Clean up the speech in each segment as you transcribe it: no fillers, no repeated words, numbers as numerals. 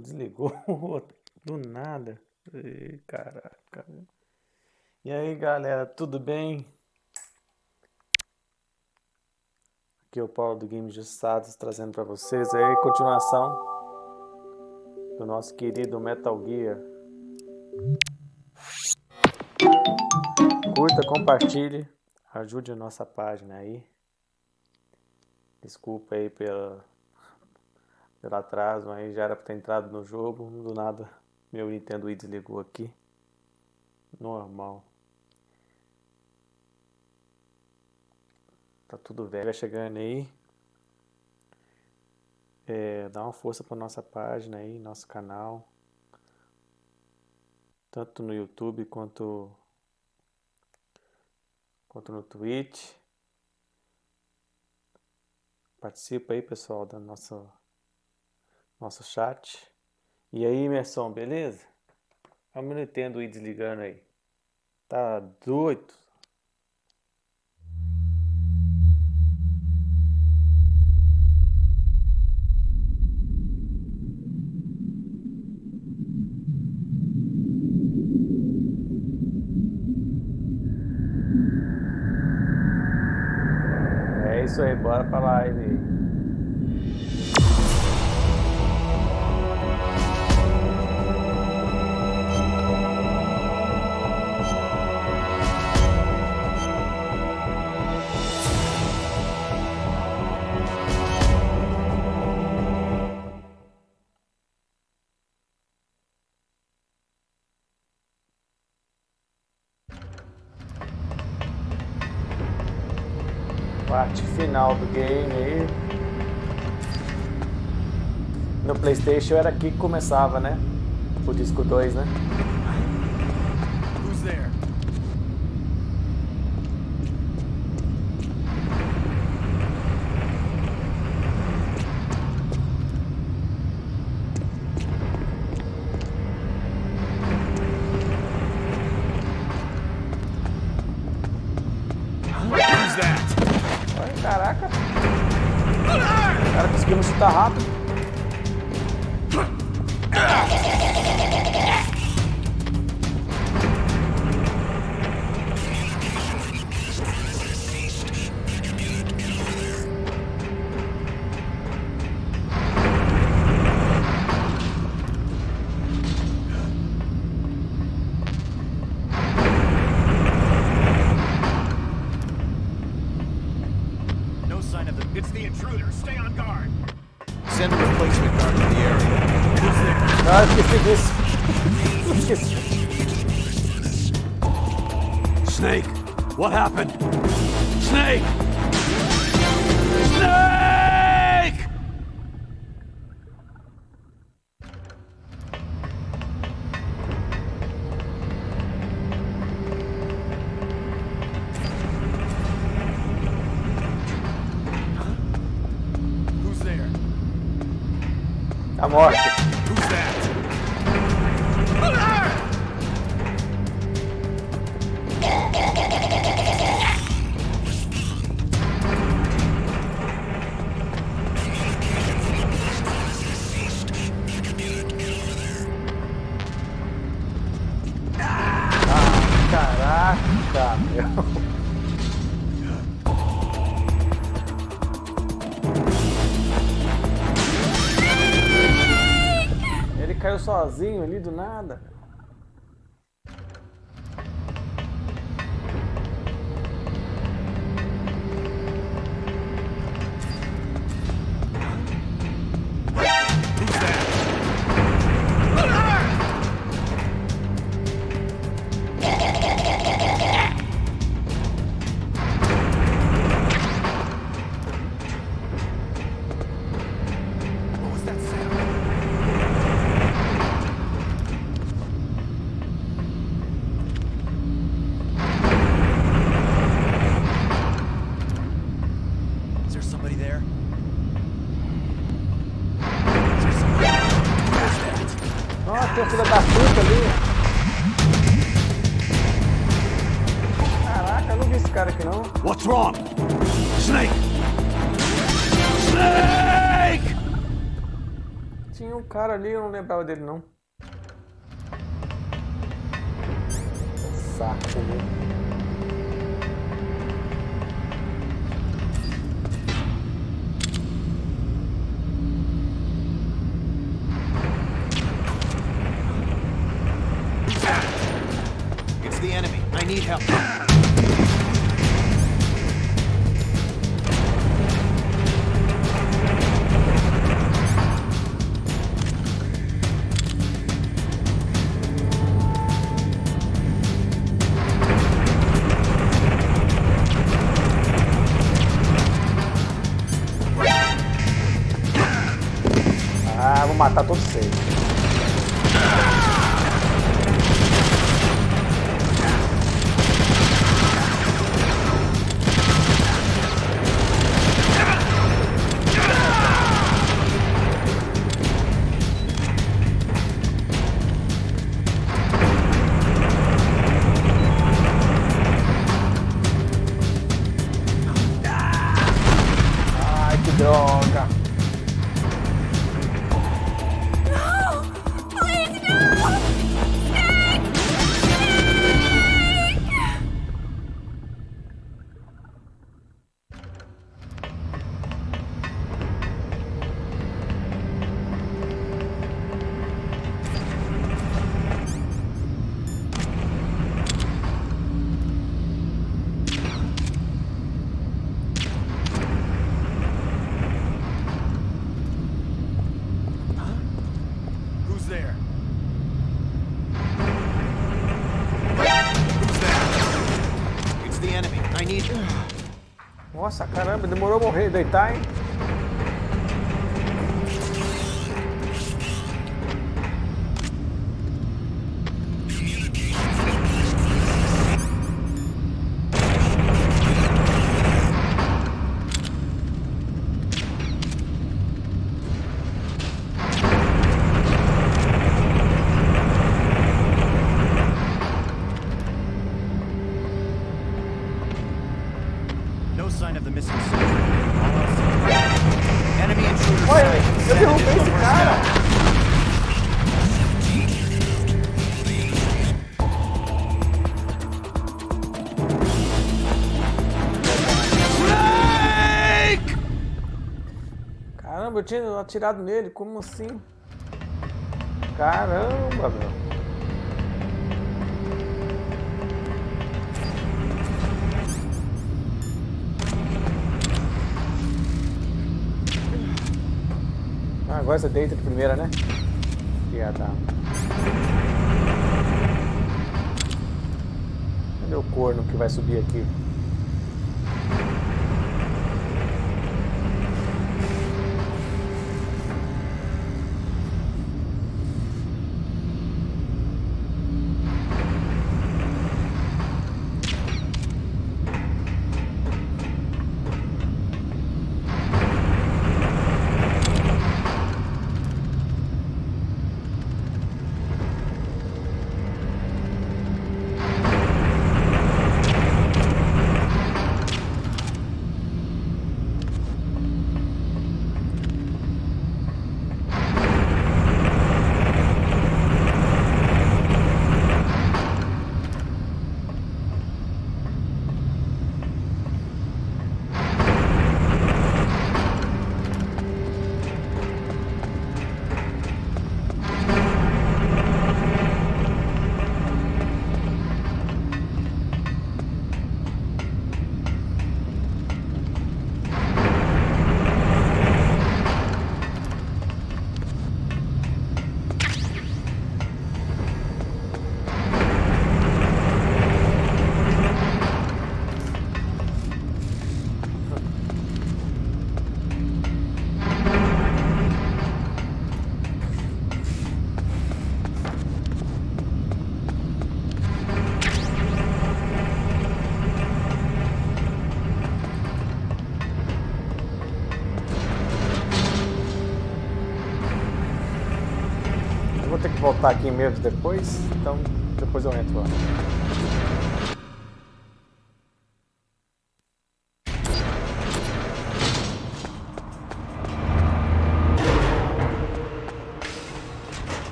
desligou do nada. Ih, caraca. E aí, galera, tudo bem? Aqui é o Paulo do Game Ajustados trazendo para vocês aí a continuação do nosso querido Metal Gear. Curta, compartilhe, ajude a nossa página aí. Desculpa aí pelo atraso, aí já era para ter entrado no jogo, do nada meu Nintendo Wii desligou aqui. Normal. Tá tudo velho, vai chegando aí. Dá uma força pra nossa página aí, nosso canal. Tanto no YouTube quanto no Twitch. Participa aí, pessoal, do nosso chat. E aí, Emerson, beleza? Olha o meu Nintendo Wii desligando aí. Tá doido? É isso aí, bora pra live aí. Parte final do game aí. No PlayStation era aqui que começava, né? O disco 2, né? Who's there? Who's that? Olha, caraca. O cara conseguiu me chutar rápido. No sign of them. It's the intruder. Stay on guard. Send a replacement guard to the area. Who's there? Ah, esqueci disso. Esqueci. Snake! What happened? Snake! Snake! Who's there? A morte. Who's that? Caraca, meu. Ele caiu sozinho ali do nada. Who's that? What was that sound? Is there somebody there? Is there somebody there? Who's that? Nossa, tem um filho da puta ali. Caraca, eu não vi esse cara aqui não. What's wrong? Snake! Snake! Tinha um cara ali, eu não lembrava dele não. Saco, né? It's the enemy. I need help. Ah, vou matar todos vocês. Ai, que droga. Who's there? Who's there? It's the enemy. I need. Nossa, caramba, demorou a morrer, deitar, hein? No sign of the missing soldier. All else seems clear. Enemy intruder Olha, sighted. eu derrubei esse cara. Snake! Caramba, eu tinha atirado nele, como assim? Caramba, meu. Ah, agora você deita de primeira, né? Já tá. Cadê o corno que vai subir aqui? Vou ter que voltar aqui mesmo depois, então depois eu entro lá.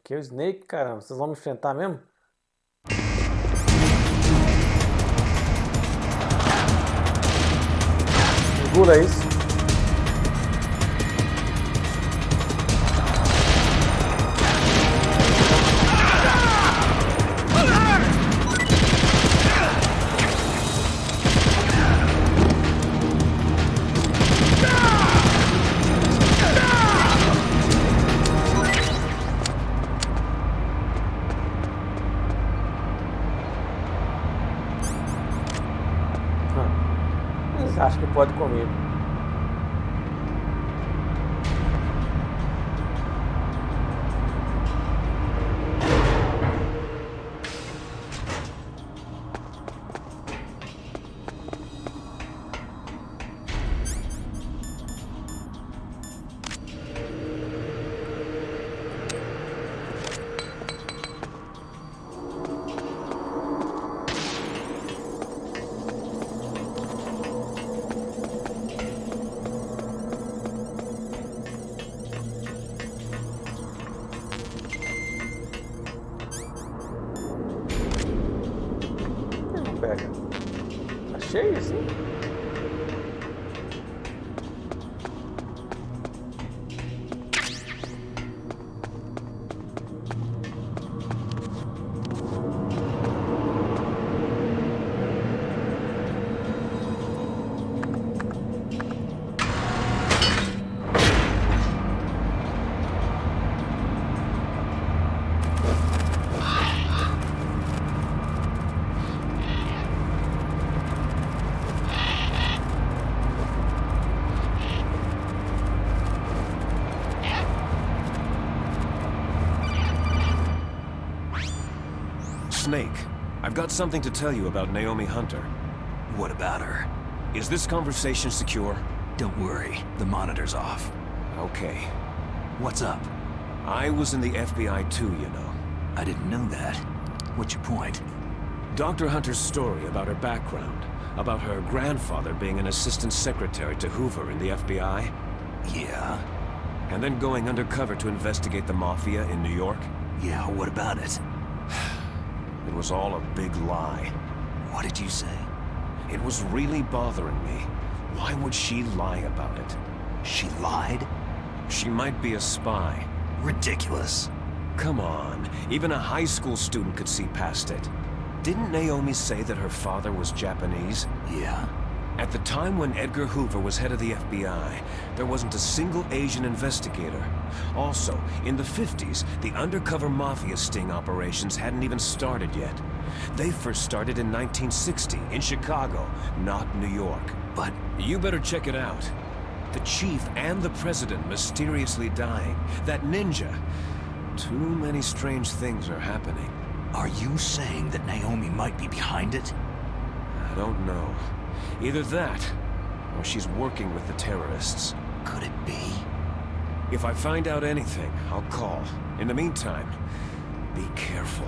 Que é o Snake, caramba. Vocês vão me enfrentar mesmo? Segura isso. Acho que pode comigo. Pega. Tá cheio assim? Snake, I've got something to tell you about Naomi Hunter. What about her? Is this conversation secure? Don't worry, the monitor's off. Okay. What's up? I was in the FBI too, you know. I didn't know that. What's your point? Dr. Hunter's story about her background, about her grandfather being an assistant secretary to Hoover in the FBI, Yeah? and then going undercover to investigate the Mafia in New York. Yeah, what about it? It was all a big lie. What did you say? It was really bothering me. Why would she lie about it? She lied? She might be a spy. Ridiculous. Come on, even a high school student could see past it. Didn't Naomi say that her father was Japanese? Yeah? At the time when Edgar Hoover was head of the FBI, there wasn't a single Asian investigator. Also, in the 50s, the undercover mafia sting operations hadn't even started yet. They first started in 1960, in Chicago, not New York. But You better check it out. The chief and the president mysteriously dying. That ninja. Too many strange things are happening. are you saying that Naomi might be behind it? I don't know. Either that, or she's working with the terrorists. Could it be? If I find out anything, I'll call. In the meantime, be careful.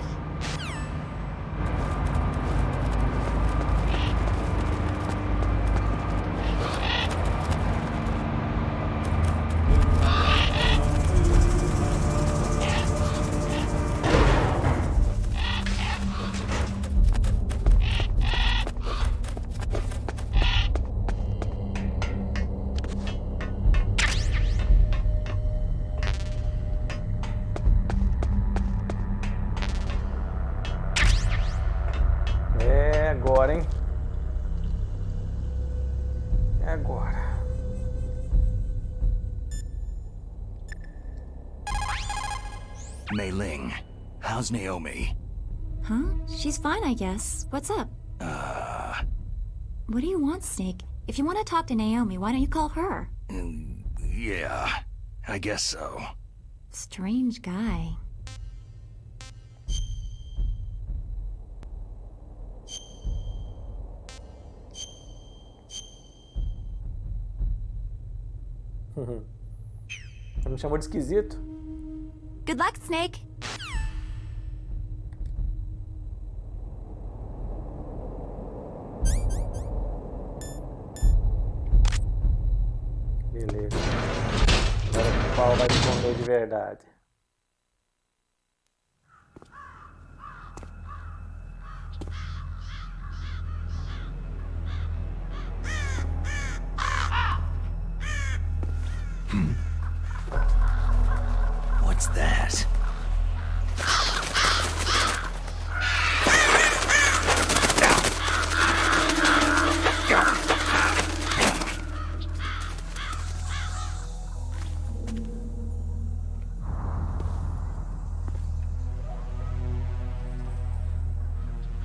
É agora, hein? É agora. Mei Ling, how's Naomi? Huh? She's fine, I guess. What's up? What do you want, Snake? If you want to talk to Naomi, why don't you call her? Yeah, I guess so. Strange guy. Me chamou de esquisito. Good luck, Snake! Beleza. Agora o pau vai comer de verdade. What's that?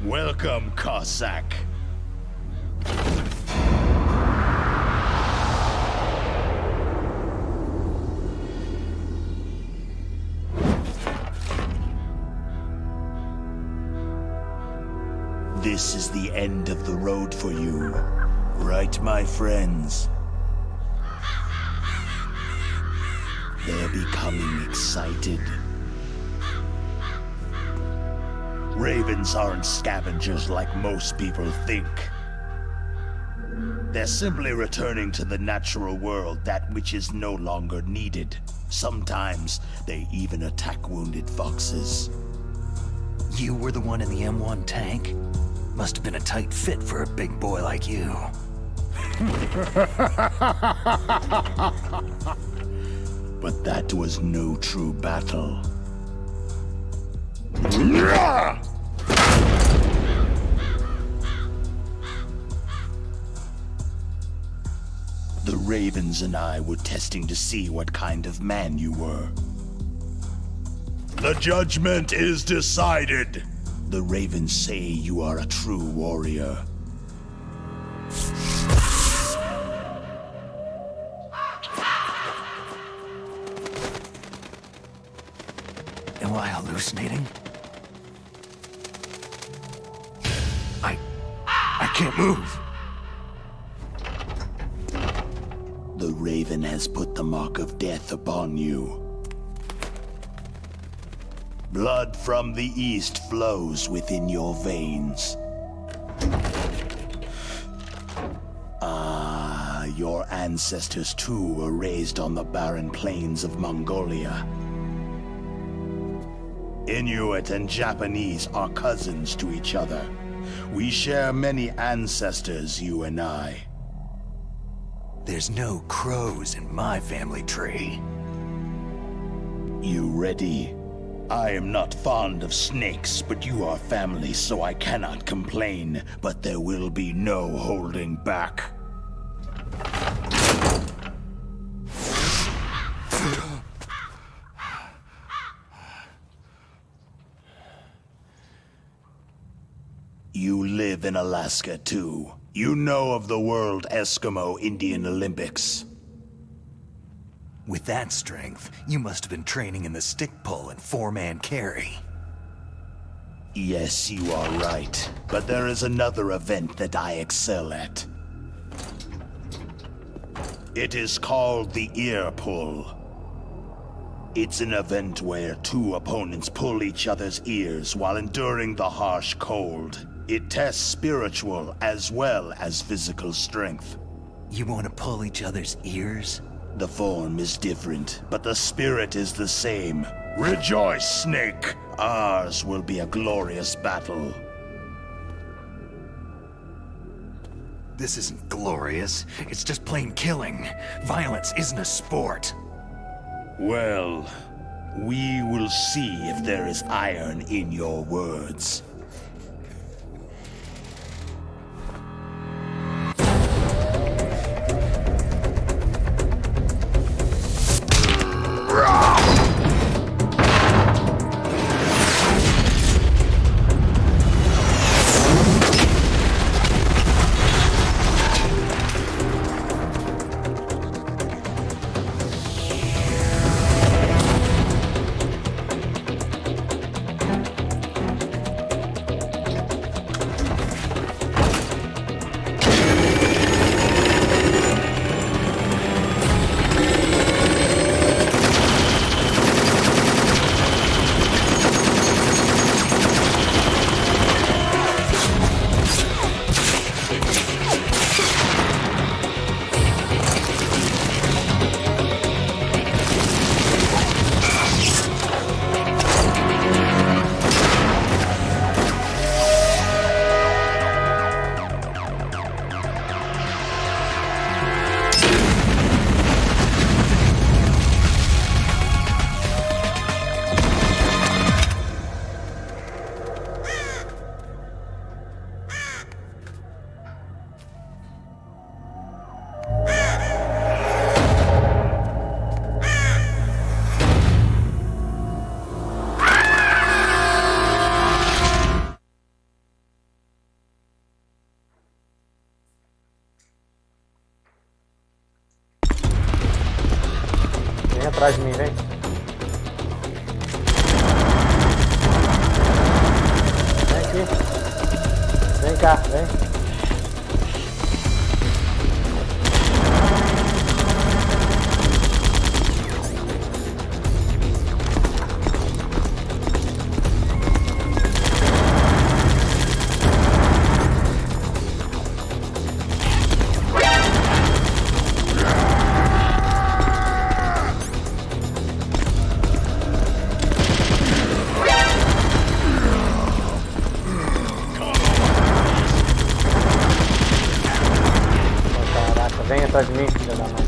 Welcome, Cossack. This is the end of the road for you, right, my friends? They're becoming excited. Ravens aren't scavengers like most people think. They're simply returning to the natural world, that which is no longer needed. Sometimes they even attack wounded foxes. You were the one in the M1 tank? Must have been a tight fit for a big boy like you. But that was no true battle. The Ravens and I were testing to see what kind of man you were. The judgment is decided. The Ravens say you are a true warrior. Am I hallucinating? I can't move. The Raven has put the mark of death upon you. Blood from the east flows within your veins. Your ancestors too were raised on the barren plains of Mongolia. Inuit and Japanese are cousins to each other. We share many ancestors, you and I. There's no crows in my family tree. You ready? I am not fond of snakes, but you are family, so I cannot complain. But there will be no holding back. You live in Alaska, too. You know of the World Eskimo Indian Olympics. With that strength, you must have been training in the stick pull and four-man carry. Yes, you are right. But there is another event that I excel at. It is called the ear pull. It's an event where two opponents pull each other's ears while enduring the harsh cold. It tests spiritual as well as physical strength. You want to pull each other's ears? The form is different, but the spirit is the same. Rejoice, Snake! Ours will be a glorious battle. This isn't glorious. It's just plain killing. Violence isn't a sport. Well, we will see if there is iron in your words. atrás de mim, vem. Vem aqui. Vem cá, vem. Vem atrás de mim, filha da mãe.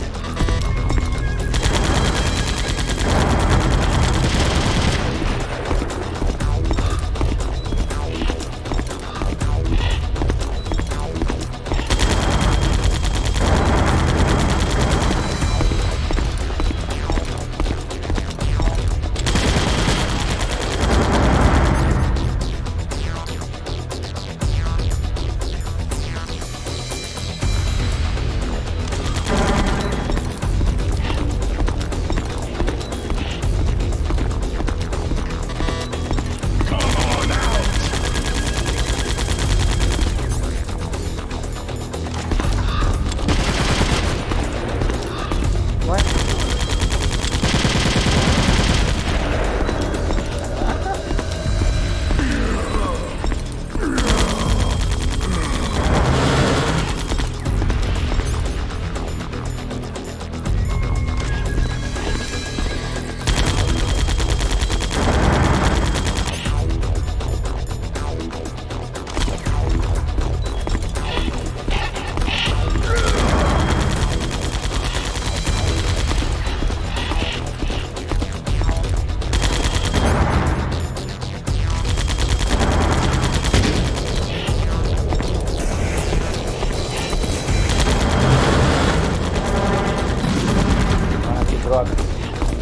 Droga,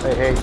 errei.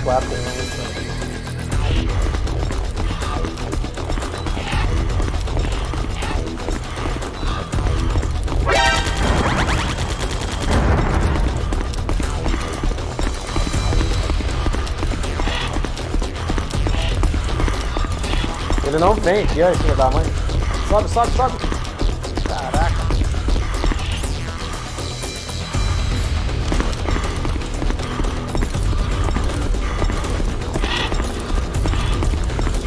C4 tem um. Ele não vem aqui, ó, filho da mãe. Sobe, sobe, sobe. Caraca.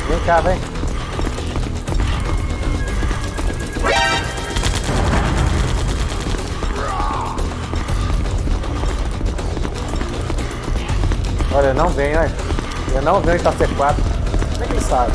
Vem cá, vem. Olha, não vem, olha. Ele não vem com a C4. Como é que ele sabe?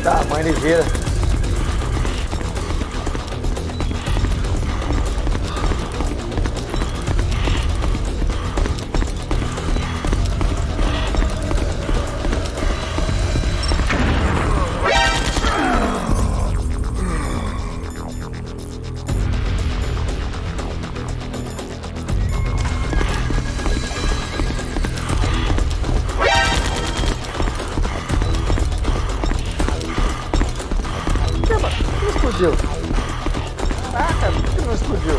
Tá, mãe ligeira. explodiu? Caraca, por que não explodiu?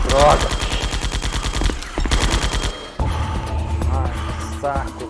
Droga! Ai, que saco!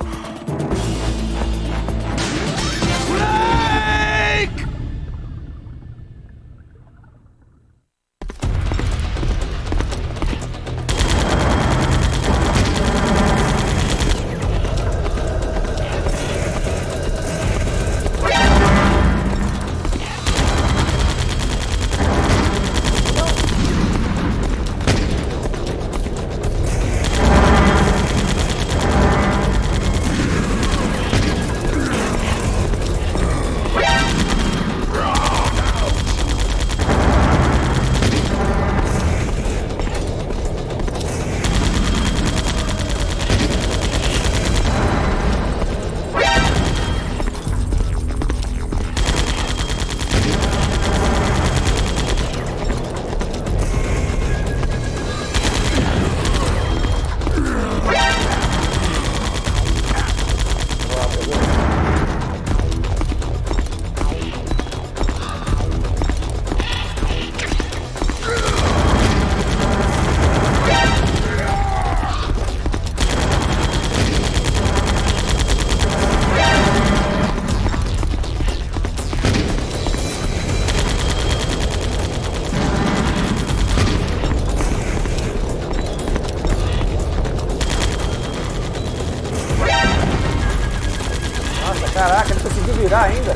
Caraca, ele conseguiu virar ainda.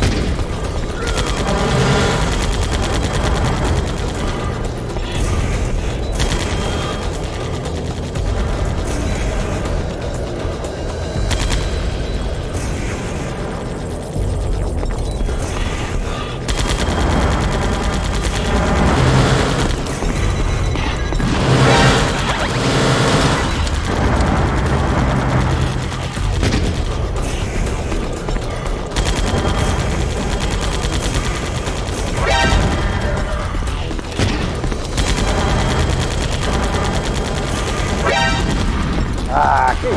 Ah, que isso?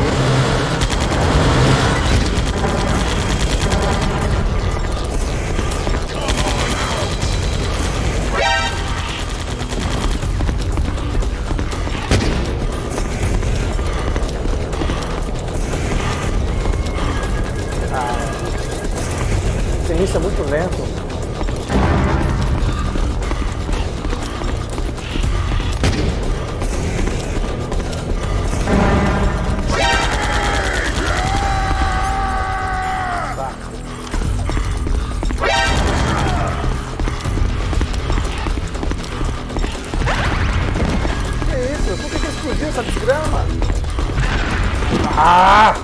Esse início é muito lento. Por que explodiu essa desgrama? Ah!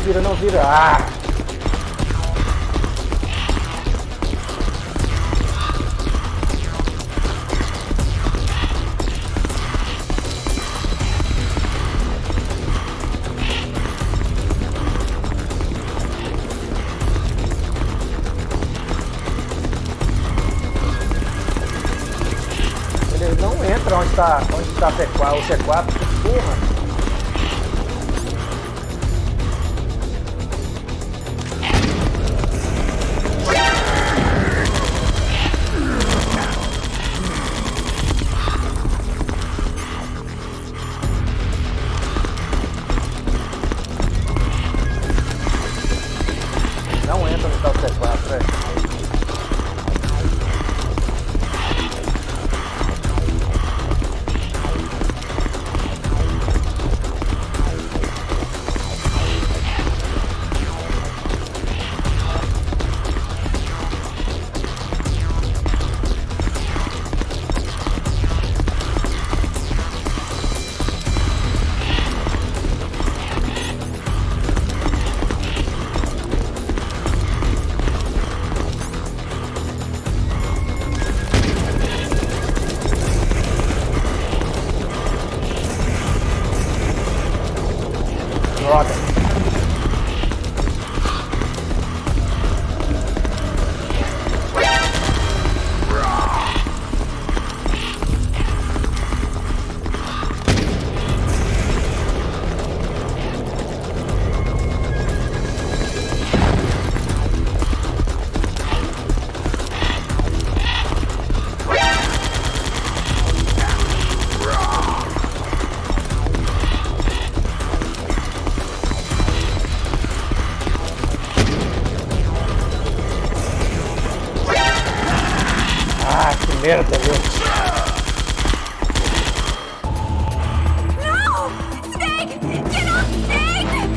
vira, não vira. Ah! Ele não entra onde tá o C4, que porra. Não entra onde tá o C4, velho. Droga. Ah, que merda, viu? No! Snake! Get off, Snake!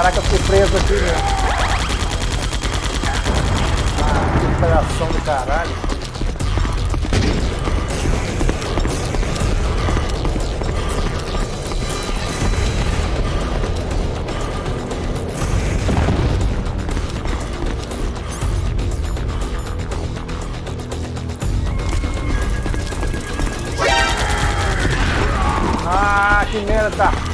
Caraca, eu fiquei preso aqui, meu. Ah, que operação do caralho. Ah, que merda!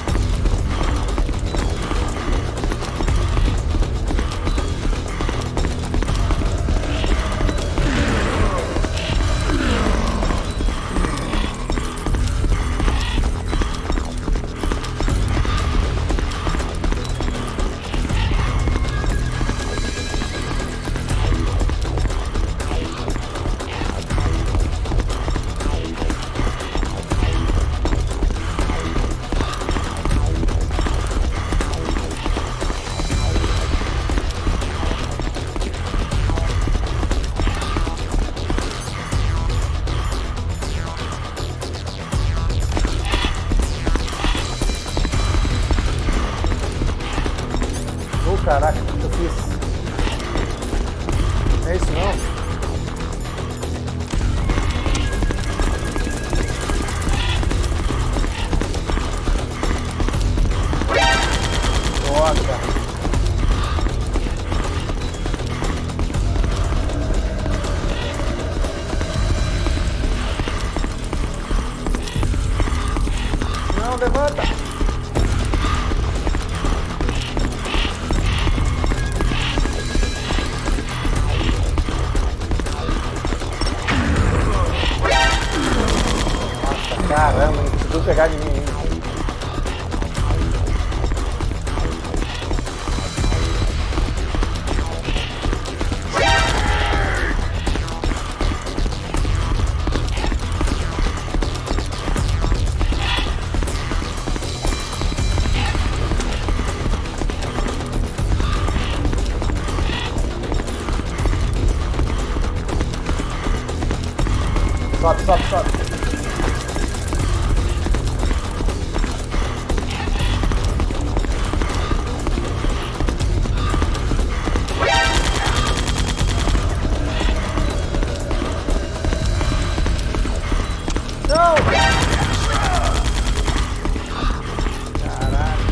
Caraca, o que eu fiz? É isso não? Droga! Não, levanta! Caramba, não conseguiu pegar de mim ainda. Sobe, sobe, sobe. Não! Caraca.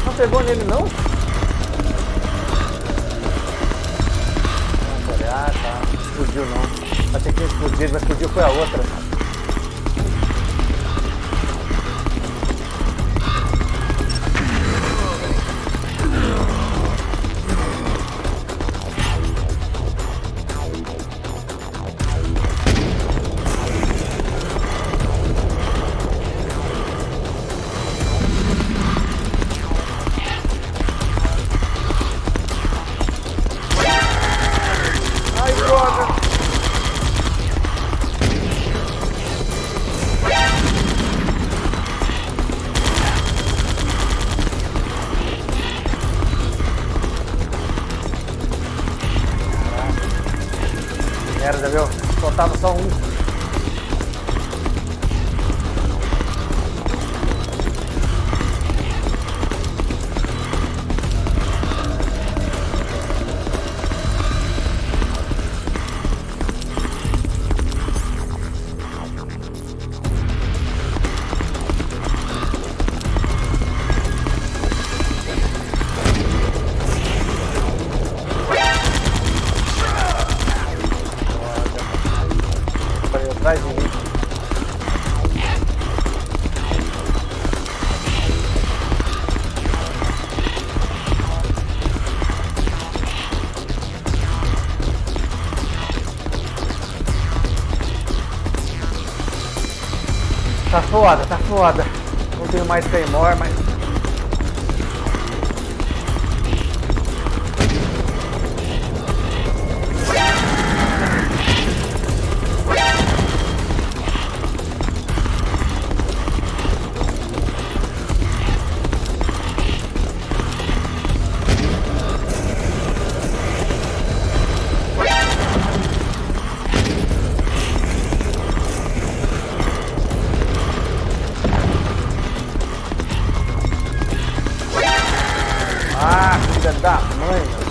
Não pegou nele não? Ah, tá. Explodiu não. Achei que tinha explodido, mas explodiu foi a outra. Merda, viu? Faltava só um. Atrás de mim. Tá foda, tá foda. Não tenho mais Claymore, mas... da mãe, mano.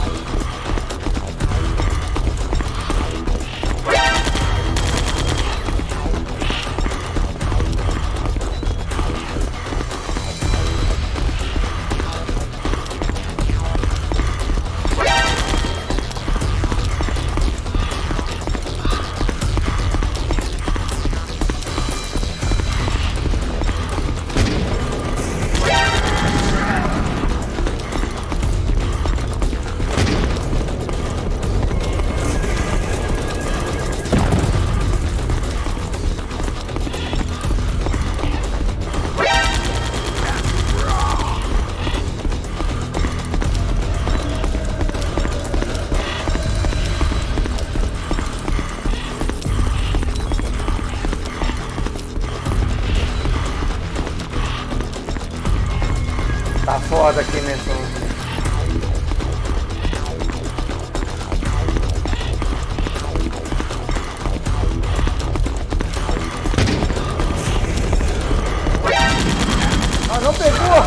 Tá foda aqui nesse. Ah, não pegou!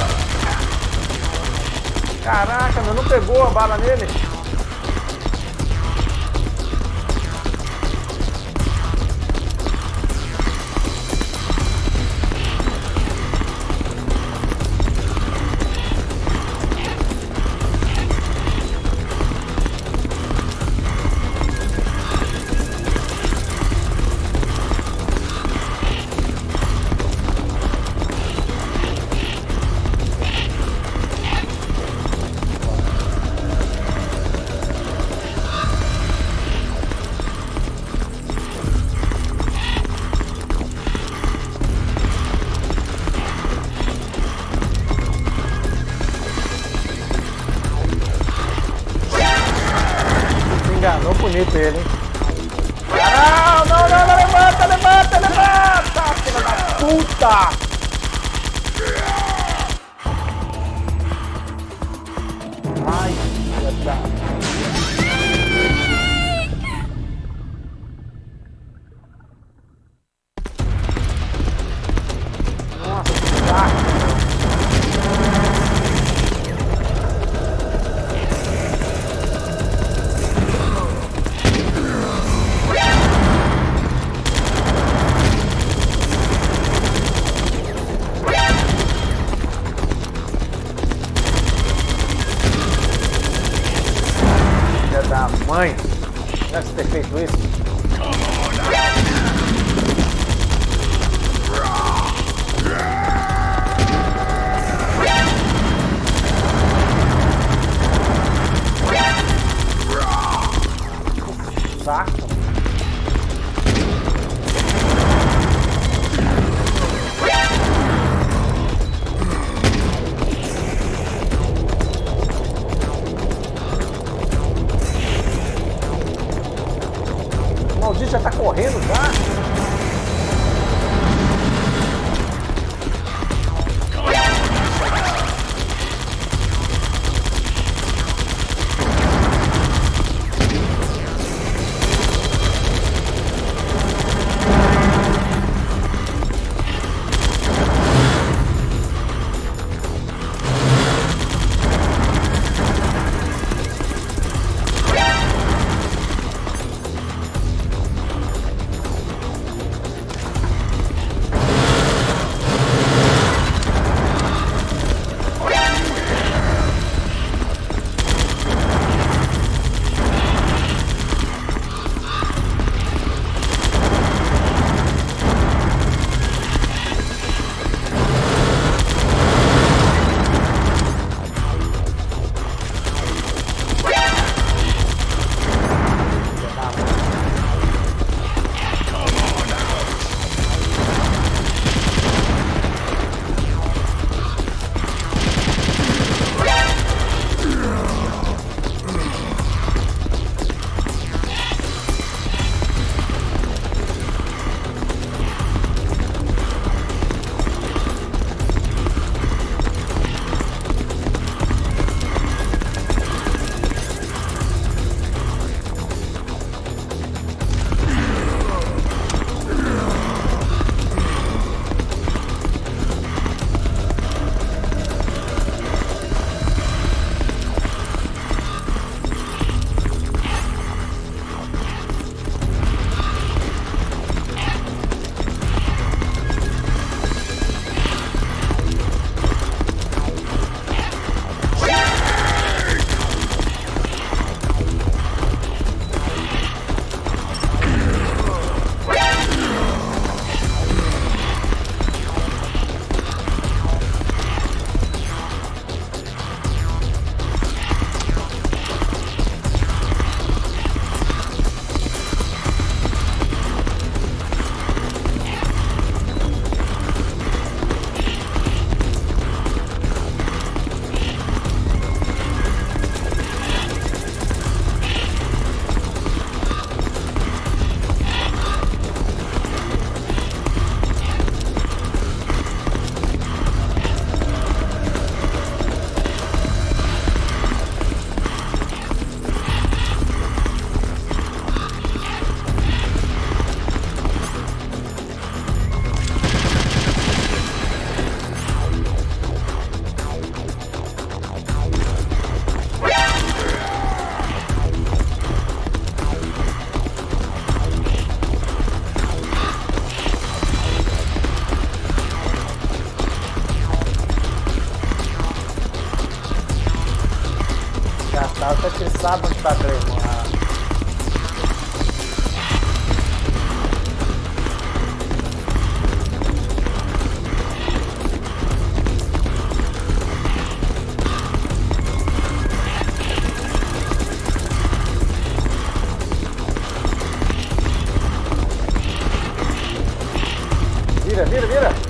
Caraca, meu, não pegou a bala nele. Enganou bonito ele, hein? Caralho, não, levanta, filha da puta! Ai, filha da... Nossa, que saco! Da mãe, deve ter feito isso. Saco. Até que sabe onde tá Clemão. Vira!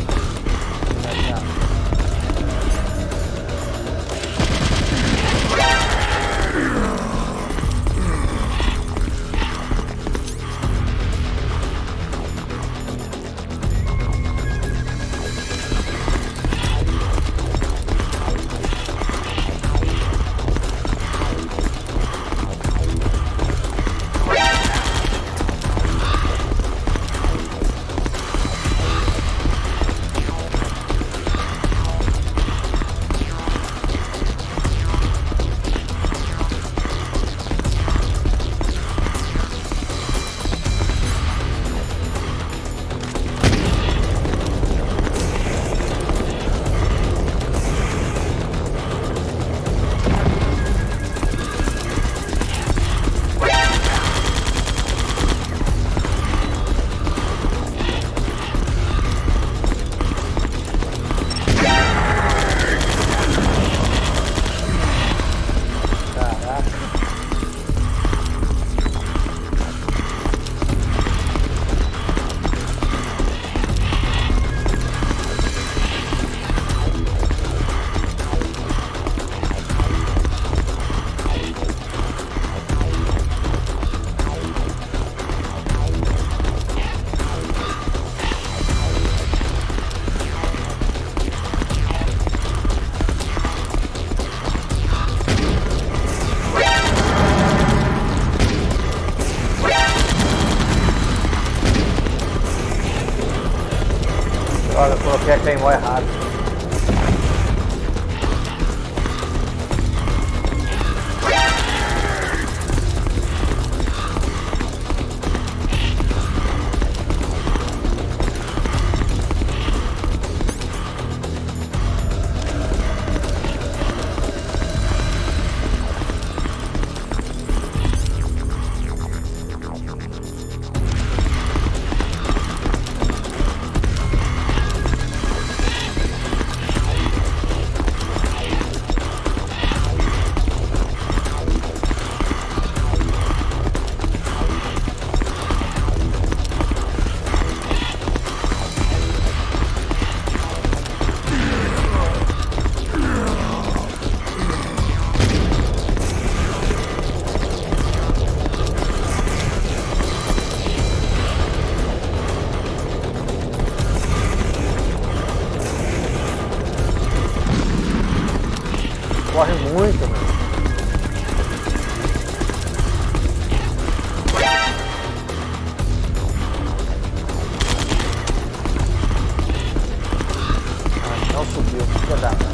Olha, eu coloquei a Claymore errado. Corre muito, mano. Ah, não subiu, fica da.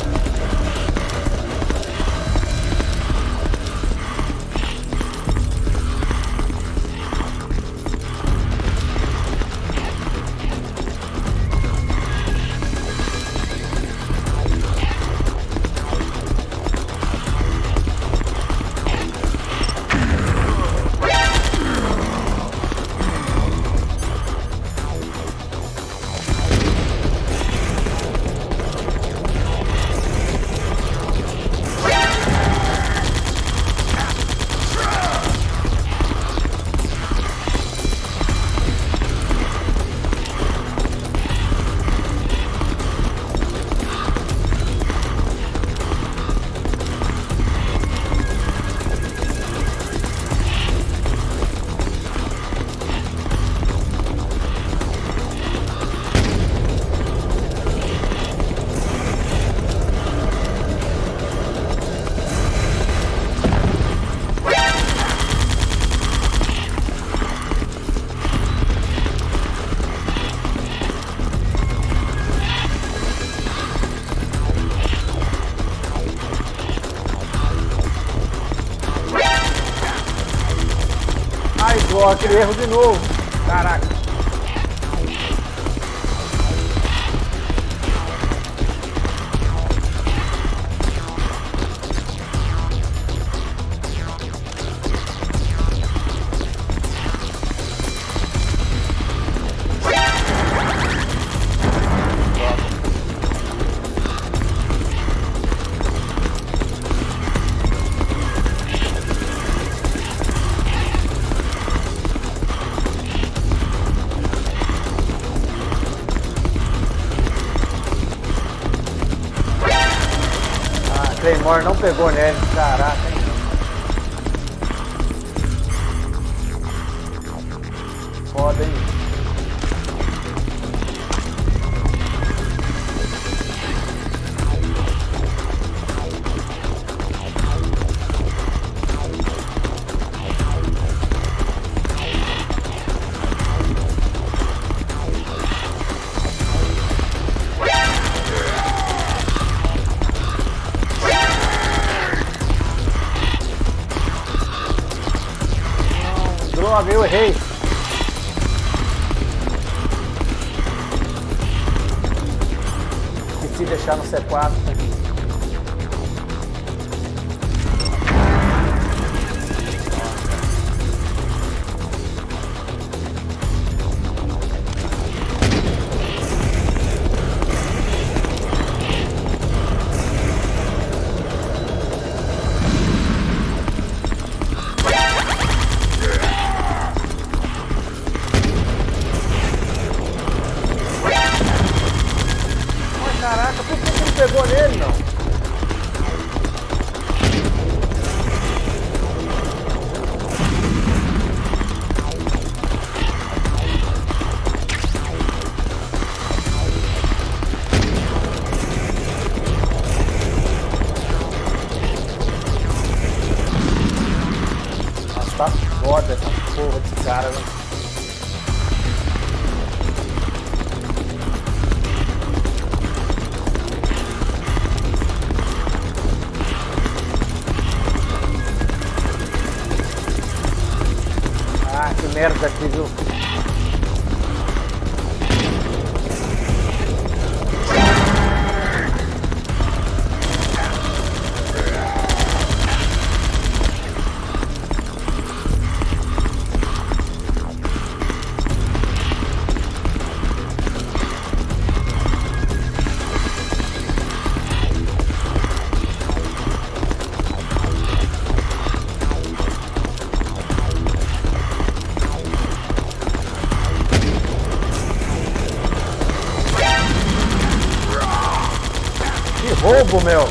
Ó, aquele erro de novo. Caraca. Claymore não pegou nele. Caraca, hein? Foda, hein? Droga, eu errei. Esqueci de deixar no C4. Caraca, por que você não pegou nele, não? Nossa, tá foda essa porra desse cara, né? Ah, que merda aqui, viu? Que roubo, meu!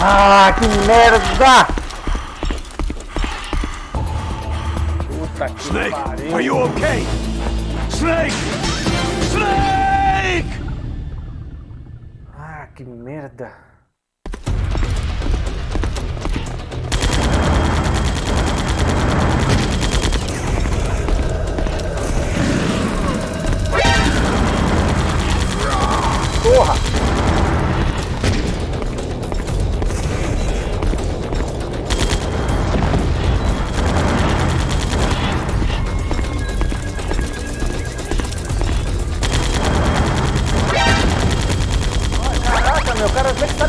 Ah, que merda! Puta que Snake, pariu. are you okay? Snake! Snake! Ah, que merda! Porra! Caraca, meu cara, como é que tá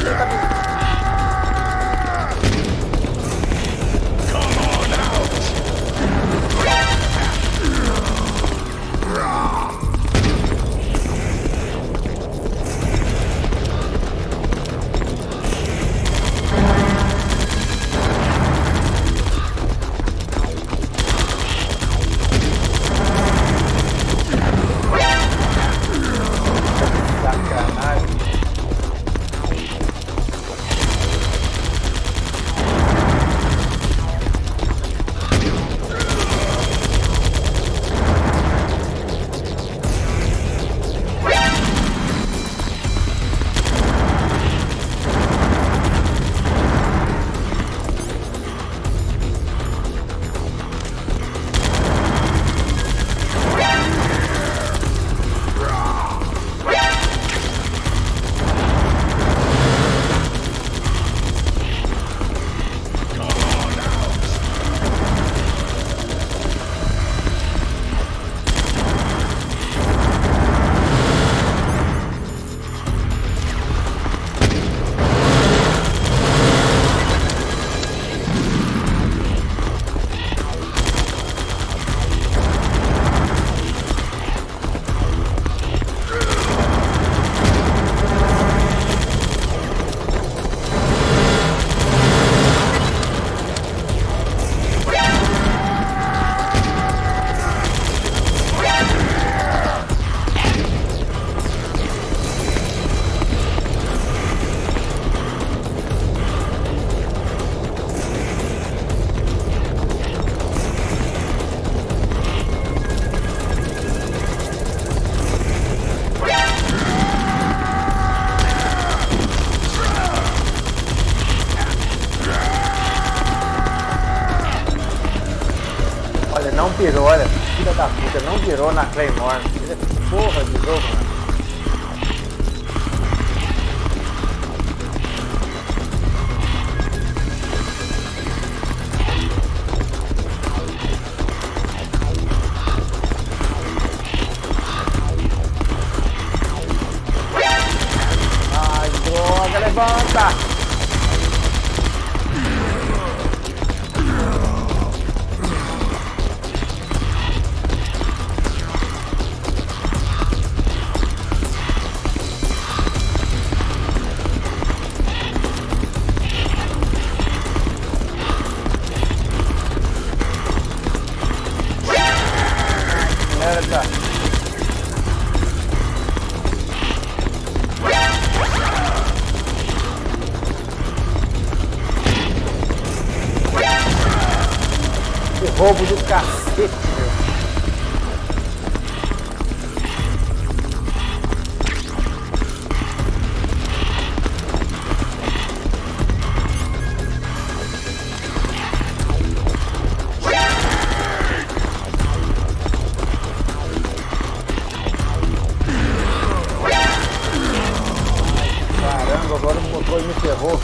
Olha, não pirou, olha. Filha da puta, não virou na Claymore. Porra de jogo, mano. Ai, droga, levanta! Merda! Que roubo do cacete, meu! Caramba, agora o motor me ferrou.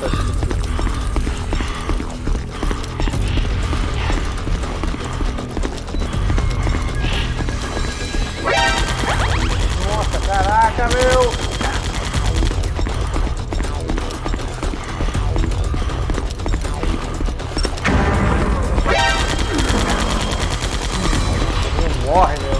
puta que Nossa, caraca, meu! Não morre, meu!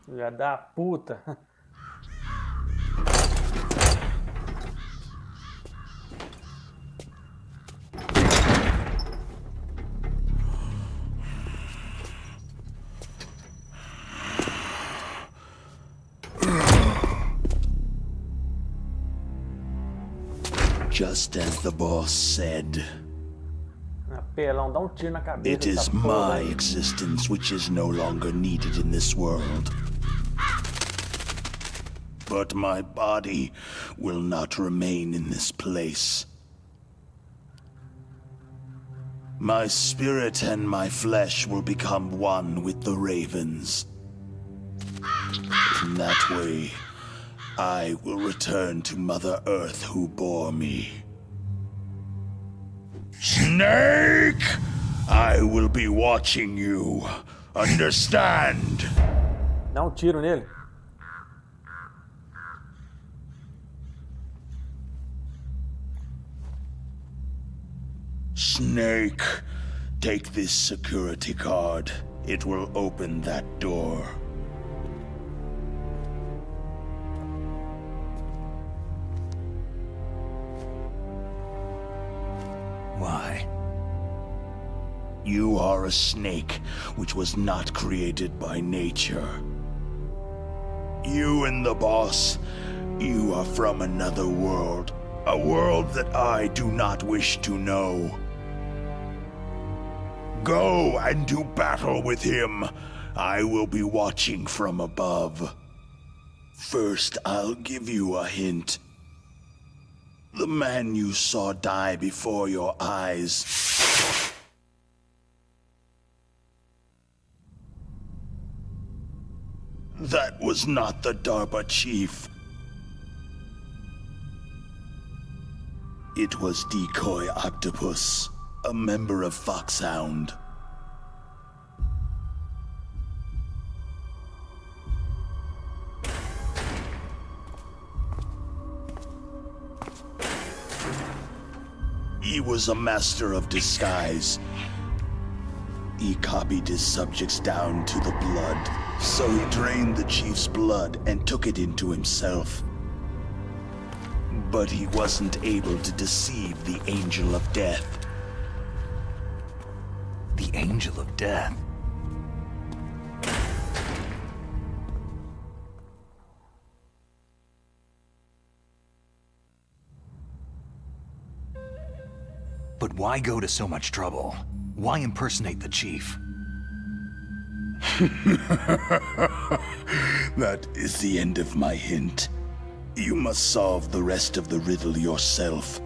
Filha da puta. Just as the boss said, Apelão, dá um tiro na cabeça. it is dessa porra my aí. existence which is no longer needed in this world. But my body will not remain in this place. My spirit and my flesh will become one with the ravens. In that way, I will return to Mother Earth who bore me. Snake! I will be watching you. Understand? Dá um tiro nele. Snake, take this security card. It will open that door. Why? You are a snake which was not created by nature. You and the boss, you are from another world. A world that I do not wish to know. Go and do battle with him. I will be watching from above. First, I'll give you a hint. The man you saw die before your eyes. That was not the DARPA chief. It was Decoy Octopus, a member of Foxhound. He was a master of disguise. He copied his subjects down to the blood, so he drained the chief's blood and took it into himself. But he wasn't able to deceive the Angel of Death. The Angel of Death? But why go to so much trouble? Why impersonate the chief? That is the end of my hint. You must solve the rest of the riddle yourself.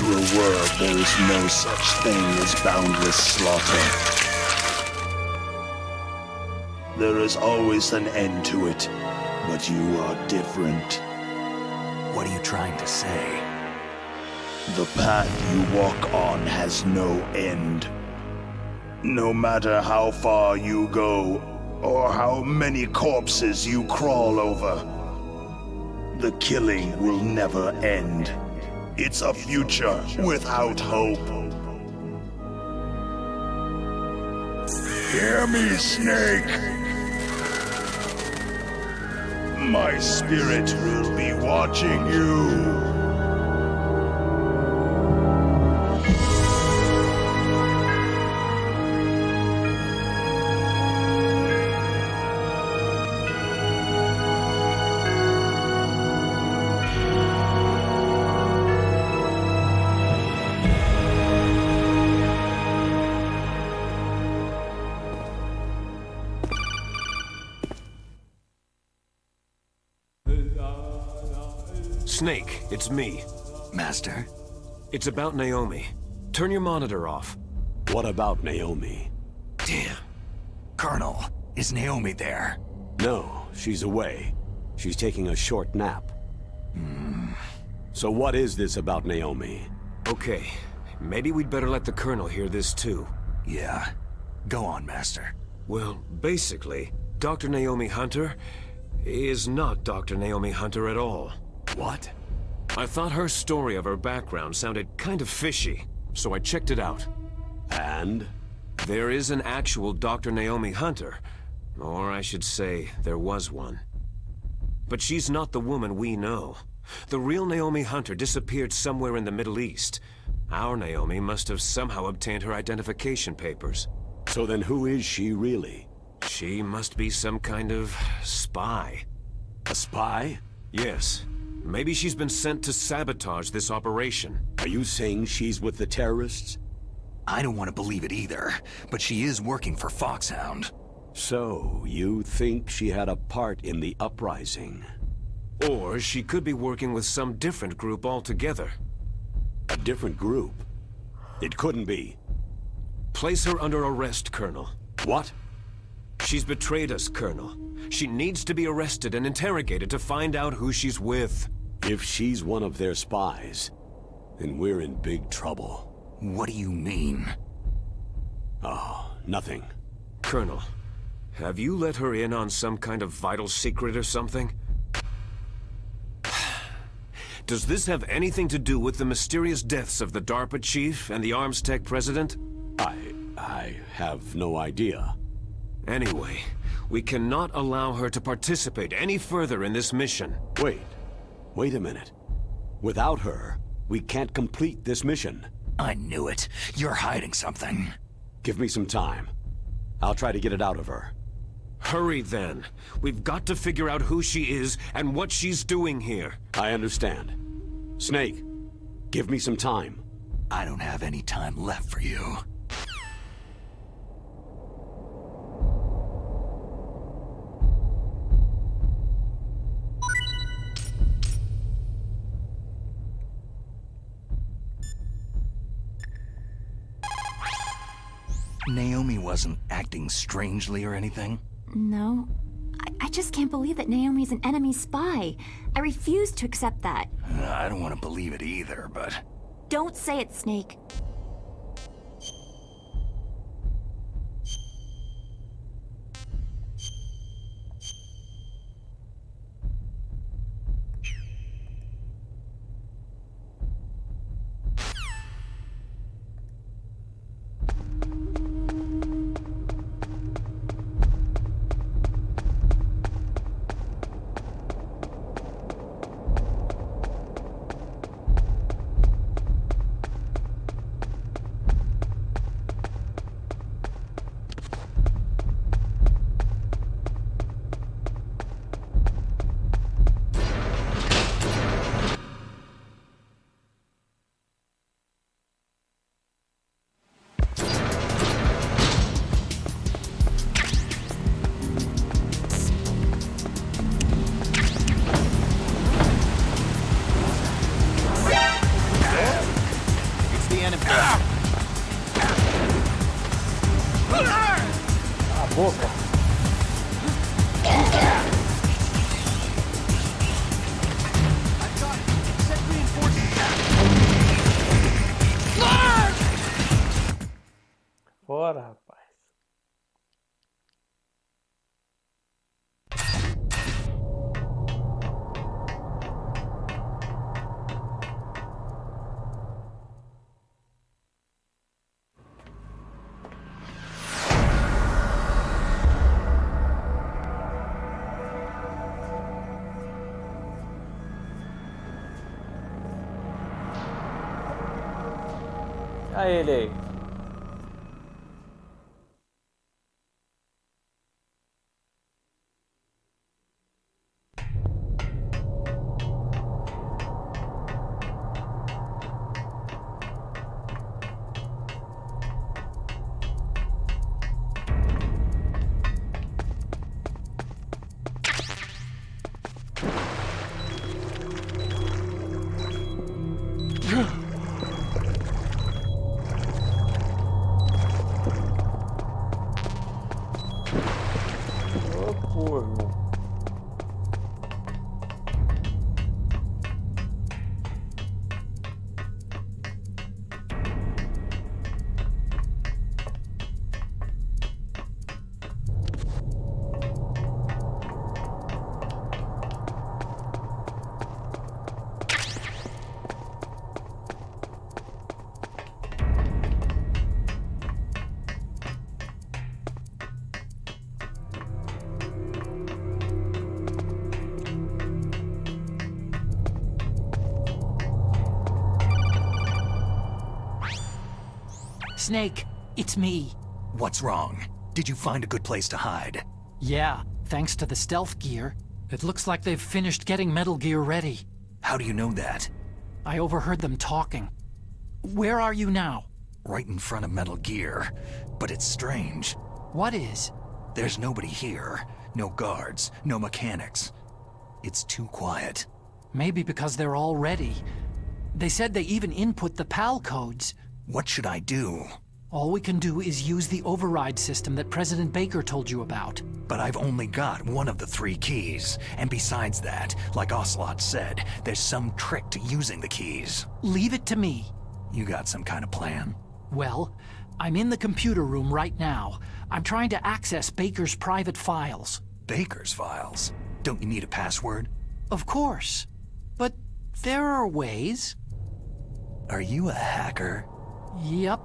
natural world, there is no such thing as boundless slaughter. There is always an end to it, but you are different. What are you trying to say? The path you walk on has no end. No matter how far you go, or how many corpses you crawl over, the killing will never end. It's a future without hope. Hear me, Snake. My spirit will be watching you. Snake, it's me. Master? It's about Naomi. Turn your monitor off. What about Naomi? Damn. Colonel, is Naomi there? No, she's away. She's taking a short nap. So what is this about Naomi? Okay, maybe we'd better let the Colonel hear this too. Yeah. Go on, Master. Well, basically, Dr. Naomi Hunter is not Dr. Naomi Hunter at all. What? I thought her story of her background sounded kind of fishy, so I checked it out. And? There is an actual Dr. Naomi Hunter, or I should say, there was one. But she's not the woman we know. The real Naomi Hunter disappeared somewhere in the Middle East. Our Naomi must have somehow obtained her identification papers. So then who is she really? She must be some kind of spy. A spy? Yes. Maybe she's been sent to sabotage this operation. Are you saying she's with the terrorists? I don't want to believe it either, but she is working for Foxhound. So, you think she had a part in the uprising? Or she could be working with some different group altogether. A different group? It couldn't be. Place her under arrest, Colonel. What? She's betrayed us, Colonel. She needs to be arrested and interrogated to find out who she's with. If she's one of their spies, then we're in big trouble. What do you mean? Oh, nothing. Colonel, have you let her in on some kind of vital secret or something? Does this have anything to do with the mysterious deaths of the DARPA chief and the Arms Tech president? I have no idea. Anyway, we cannot allow her to participate any further in this mission. Wait a minute. Without her, we can't complete this mission. I knew it. You're hiding something. Give me some time. I'll try to get it out of her. Hurry then. We've got to figure out who she is and what she's doing here. I understand. Snake, give me some time. I don't have any time left for you. Naomi wasn't acting strangely or anything? No. I just can't believe that Naomi's an enemy spy. I refuse to accept that. I don't want to believe it either, but... Don't say it, Snake. boca. Fora, rapaz. Olha ele aí. Ô, corno. Snake, it's me. What's wrong? Did you find a good place to hide? Yeah, thanks to the stealth gear. It looks like they've finished getting Metal Gear ready. How do you know that? I overheard them talking. Where are you now? Right in front of Metal Gear. But it's strange. What is? There's nobody here. No guards, no mechanics. It's too quiet. Maybe because they're all ready. They said they even input the PAL codes. What should I do? All we can do is use the override system that President Baker told you about. But I've only got one of the 3 keys. And besides that, like Ocelot said, there's some trick to using the keys. Leave it to me. You got some kind of plan? Well, I'm in the computer room right now. I'm trying to access Baker's private files. Baker's files? Don't you need a password? Of course. But there are ways. Are you a hacker? Yep,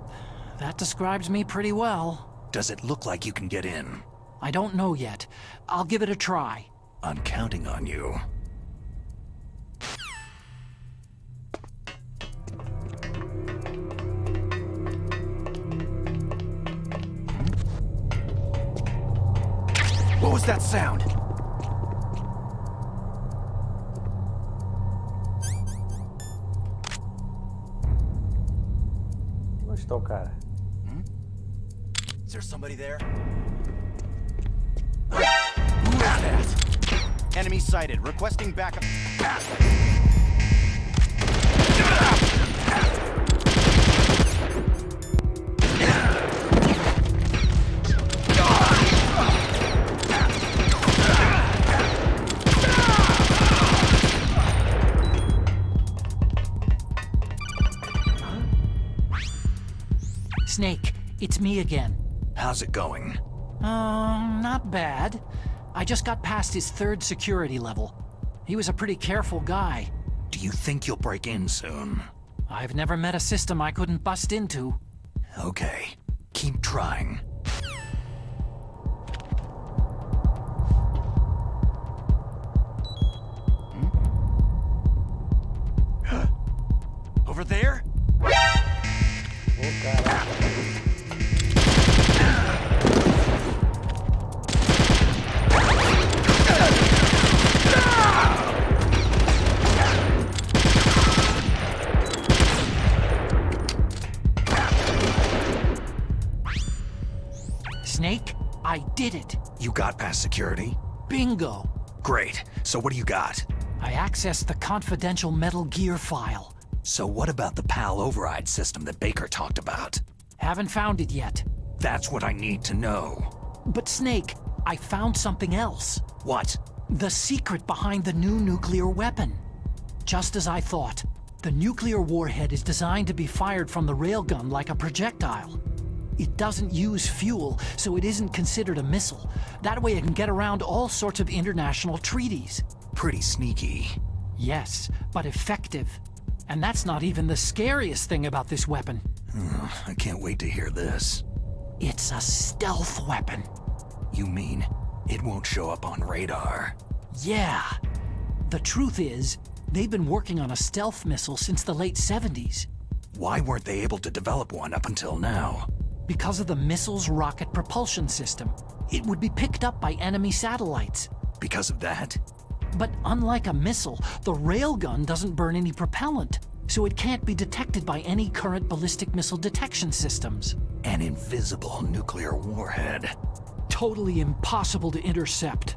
that describes me pretty well. Does it look like you can get in? I don't know yet. I'll give it a try. I'm counting on you. What was that sound? Onde está o cara? Is there somebody there? Who is that? Enemy sighted. Requesting backup. Snake, it's me again. How's it going? Not bad. I just got past his 3rd security level. He was a pretty careful guy. Do you think you'll break in soon? I've never met a system I couldn't bust into. Okay. Keep trying. Over there? Ô, caraca. Snake, I did it. You got past security? Bingo. Great. So what do you got? I accessed the confidential Metal Gear file. So what about the PAL override system that Baker talked about? Haven't found it yet. That's what I need to know. But Snake, I found something else. What? The secret behind the new nuclear weapon. Just as I thought, the nuclear warhead is designed to be fired from the railgun like a projectile. It doesn't use fuel, so it isn't considered a missile. That way it can get around all sorts of international treaties. Pretty sneaky. Yes, but effective. And that's not even the scariest thing about this weapon. I can't wait to hear this. It's a stealth weapon. You mean it won't show up on radar? Yeah. The truth is, they've been working on a stealth missile since the late 70s. Why weren't they able to develop one up until now? Because of the missile's rocket propulsion system. It would be picked up by enemy satellites. Because of that? But unlike a missile, the railgun doesn't burn any propellant, so it can't be detected by any current ballistic missile detection systems. An invisible nuclear warhead. Totally impossible to intercept.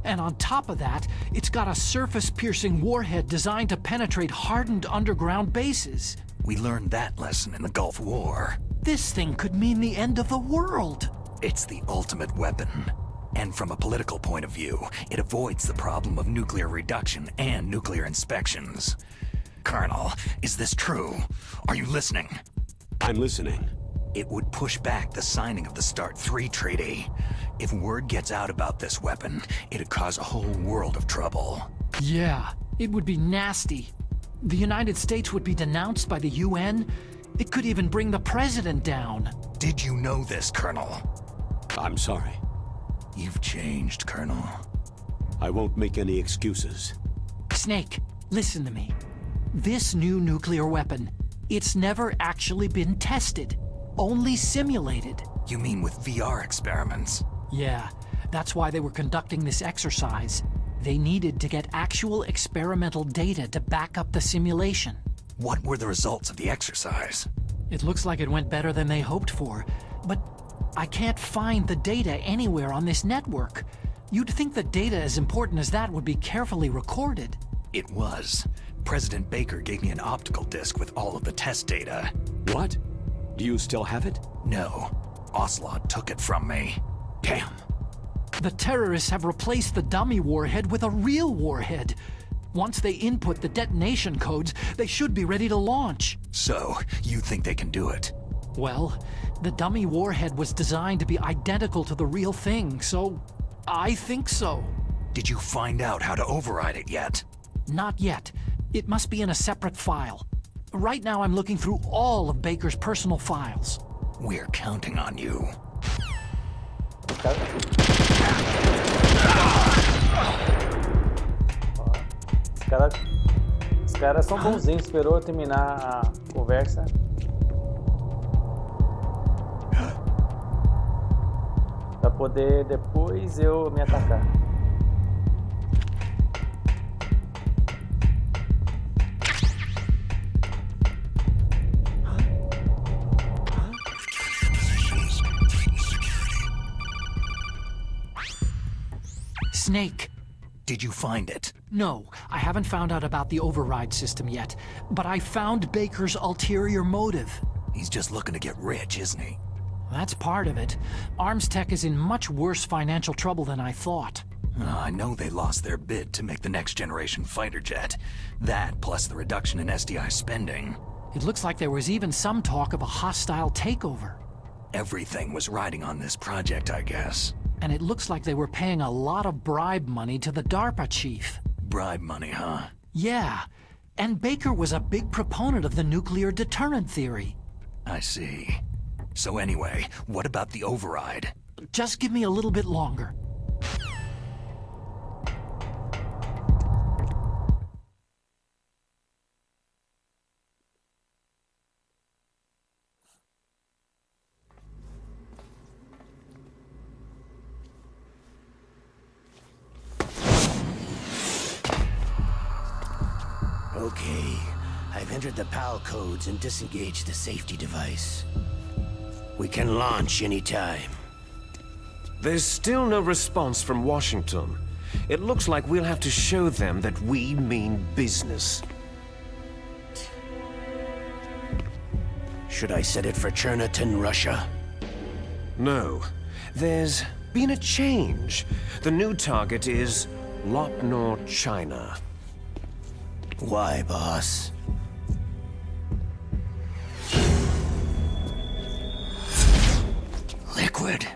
And on top of that, it's got a surface-piercing warhead designed to penetrate hardened underground bases. We learned that lesson in the Gulf War. This thing could mean the end of the world. It's the ultimate weapon. And from a political point of view, it avoids the problem of nuclear reduction and nuclear inspections. Colonel, is this true? Are you listening? I'm listening. It would push back the signing of the START 3 treaty. If word gets out about this weapon, it'd cause a whole world of trouble. Yeah, it would be nasty. The United States would be denounced by the UN. It could even bring the president down. Did you know this, Colonel? I'm sorry. You've changed, Colonel. I won't make any excuses. Snake, listen to me. This new nuclear weapon, it's never actually been tested. Only simulated. You mean with VR experiments? Yeah, that's why they were conducting this exercise. They needed to get actual experimental data to back up the simulation. What were the results of the exercise? It looks like it went better than they hoped for, but I can't find the data anywhere on this network. You'd think the data as important as that would be carefully recorded. It was. President Baker gave me an optical disc with all of the test data. What? Do you still have it? No. Ocelot took it from me. Damn. The terrorists have replaced the dummy warhead with a real warhead. Once they input the detonation codes, they should be ready to launch. So, you think they can do it? Well, the dummy warhead was designed to be identical to the real thing, so I think so. Did you find out how to override it yet? Not yet. It must be in a separate file. Right now I'm looking through all of Baker's personal files. We're counting on you. Os caras são bonzinhos, esperou eu terminar a conversa. Pra poder depois eu me atacar. Snake. Did you find it? No, I haven't found out about the override system yet, but I found Baker's ulterior motive. He's just looking to get rich, isn't he? That's part of it. Arms Tech is in much worse financial trouble than I thought. I know they lost their bid to make the next generation fighter jet. That, plus the reduction in SDI spending. It looks like there was even some talk of a hostile takeover. Everything was riding on this project, I guess. And it looks like they were paying a lot of bribe money to the DARPA chief. Bribe money, huh? Yeah. And Baker was a big proponent of the nuclear deterrent theory. I see. So anyway, what about the override? Just give me a little bit longer. Okay, I've entered the PAL codes and disengaged the safety device. We can launch anytime. There's still no response from Washington. It looks like we'll have to show them that we mean business. Should I set it for Cherniton, Russia? No. there's been a change. The new target is Lopnor, China. Why, boss? Liquid.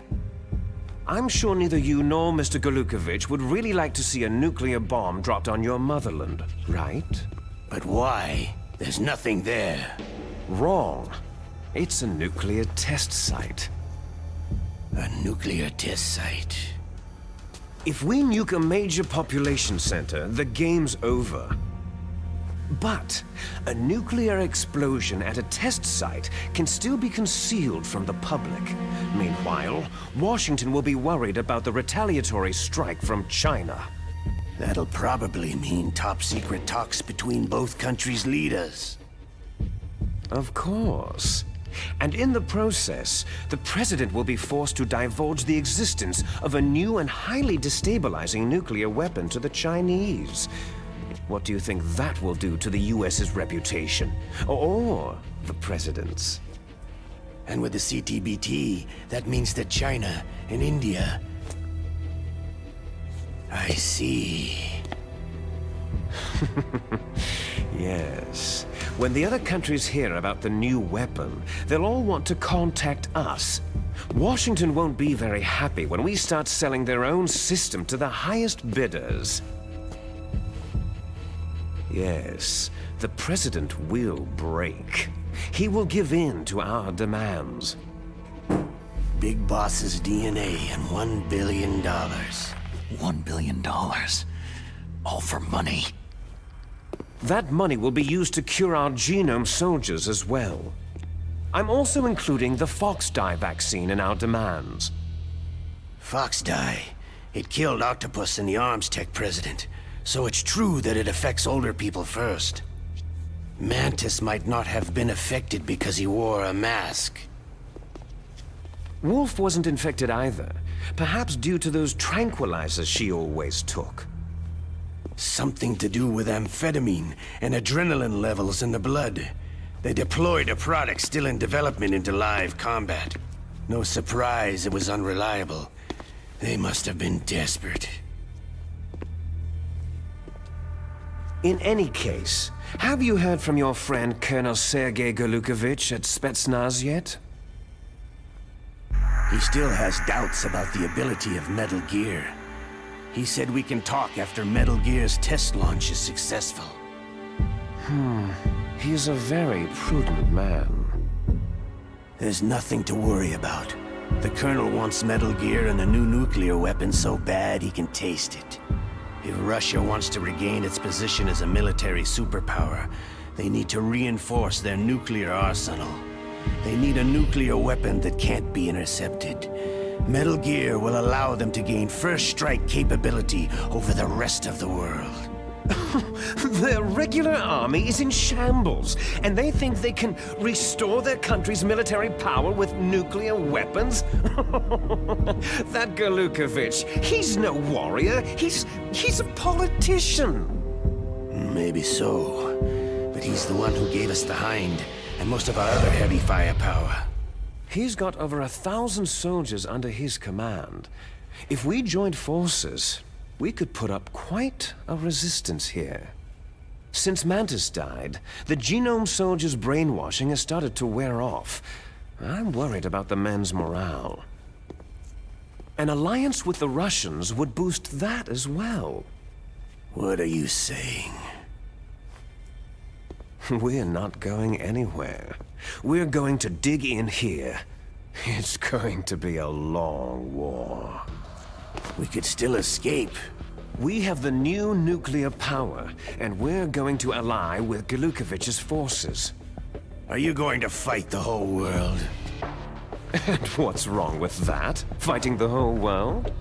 I'm sure neither you nor Mr. Golukovich would really like to see a nuclear bomb dropped on your motherland, right? But why? There's nothing there. Wrong. It's a nuclear test site. A nuclear test site. If we nuke a major population center, the game's over. But a nuclear explosion at a test site can still be concealed from the public. Meanwhile, Washington will be worried about the retaliatory strike from China. That'll probably mean top-secret talks between both countries' leaders. Of course. And in the process, the president will be forced to divulge the existence of a new and highly destabilizing nuclear weapon to the Chinese. What do you think that will do to the US's reputation? Or the president's? And with the CTBT, that means that China and India... I see. Yes. When the other countries hear about the new weapon, they'll all want to contact us. Washington won't be very happy when we start selling their own system to the highest bidders. Yes, the president will break. He will give in to our demands. Big Boss's DNA and $1 billion. $1 billion. All for money. That money will be used to cure our genome soldiers as well. I'm also including the Fox dye vaccine in our demands. Fox dye. It killed Octopus and the Arms Tech president. So it's true that it affects older people first. Mantis might not have been affected because he wore a mask. Wolf wasn't infected either. Perhaps due to those tranquilizers she always took. Something to do with amphetamine and adrenaline levels in the blood. They deployed a product still in development into live combat. No surprise it was unreliable. They must have been desperate. In any case, have you heard from your friend Colonel Sergei Golukovich at Spetsnaz yet? He still has doubts about the ability of Metal Gear. He said we can talk after Metal Gear's test launch is successful. He's a very prudent man. There's nothing to worry about. The Colonel wants Metal Gear and a new nuclear weapon so bad he can taste it. If Russia wants to regain its position as a military superpower, they need to reinforce their nuclear arsenal. They need a nuclear weapon that can't be intercepted. Metal Gear will allow them to gain first strike capability over the rest of the world. Their regular army is in shambles, and they think they can restore their country's military power with nuclear weapons? That Golukovich, he's no warrior. He's a politician. Maybe so, but he's the one who gave us the Hind and most of our other heavy firepower. He's got over 1,000 soldiers under his command. If we joined forces, we could put up quite a resistance here. Since Mantis died, the genome soldiers' brainwashing has started to wear off. I'm worried about the men's morale. An alliance with the Russians would boost that as well. What are you saying? We're not going anywhere. We're going to dig in here. It's going to be a long war. We could still escape. We have the new nuclear power, and we're going to ally with Golukovich's forces. Are you going to fight the whole world? And what's wrong with that? Fighting the whole world?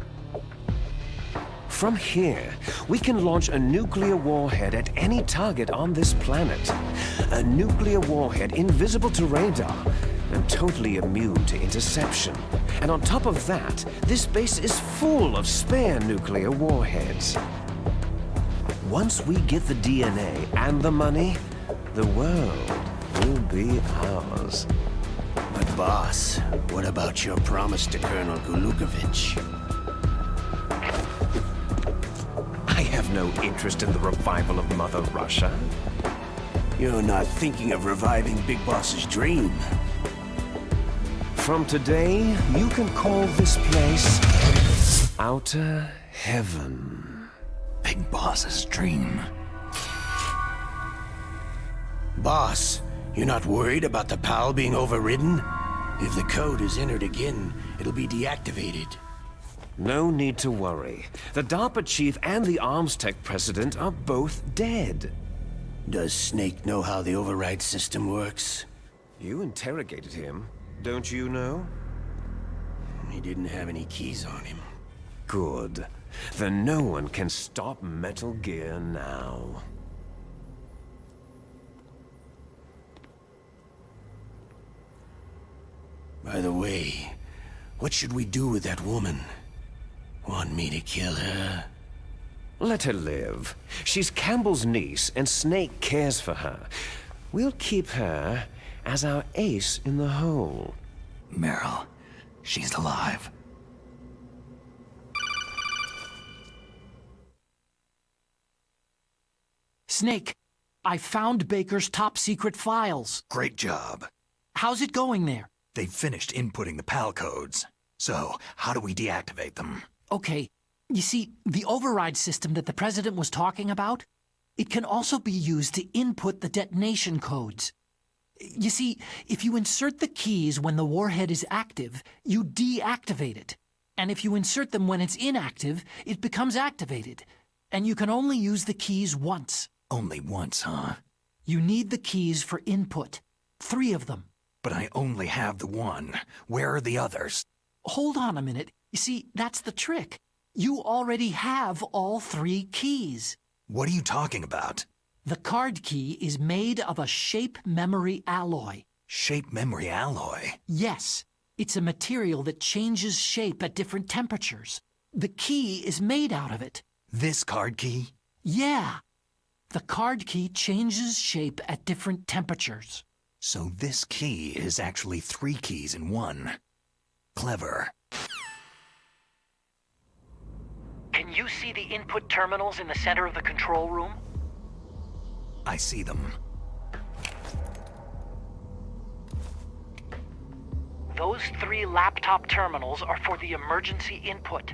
From here, we can launch a nuclear warhead at any target on this planet. A nuclear warhead invisible to radar and totally immune to interception. And on top of that, this base is full of spare nuclear warheads. Once we get the DNA and the money, the world will be ours. But boss. What about your promise to Colonel Gulukovich? I have no interest in the revival of Mother Russia. You're not thinking of reviving Big Boss's dream. From today, you can call this place Outer Heaven. Big Boss's dream. Boss, you're not worried about the PAL being overridden? If the code is entered again, it'll be deactivated. No need to worry. The DARPA chief and the arms tech president are both dead. Does Snake know how the override system works? You interrogated him, don't you know? He didn't have any keys on him. Good. Then no one can stop Metal Gear now. By the way, what should we do with that woman? Want me to kill her? Let her live. She's Campbell's niece, and Snake cares for her. We'll keep her as our ace in the hole. Meryl, she's alive. Snake, I found Baker's top-secret files. Great job. How's it going there? They've finished inputting the PAL codes. So, how do we deactivate them? Okay, you see, the override system that the President was talking about, it can also be used to input the detonation codes. You see, if you insert the keys when the warhead is active, you deactivate it. And if you insert them when it's inactive, it becomes activated. And you can only use the keys once. Only once, huh? You need the keys for input. 3 of them. But I only have the one. Where are the others? Hold on a minute. You see, that's the trick. You already have all 3 keys. What are you talking about? The card key is made of a shape memory alloy. Shape memory alloy? Yes. It's a material that changes shape at different temperatures. The key is made out of it. This card key? Yeah. The card key changes shape at different temperatures. So this key is actually 3 keys in one. Clever. Can you see the input terminals in the center of the control room? I see them. Those 3 laptop terminals are for the emergency input.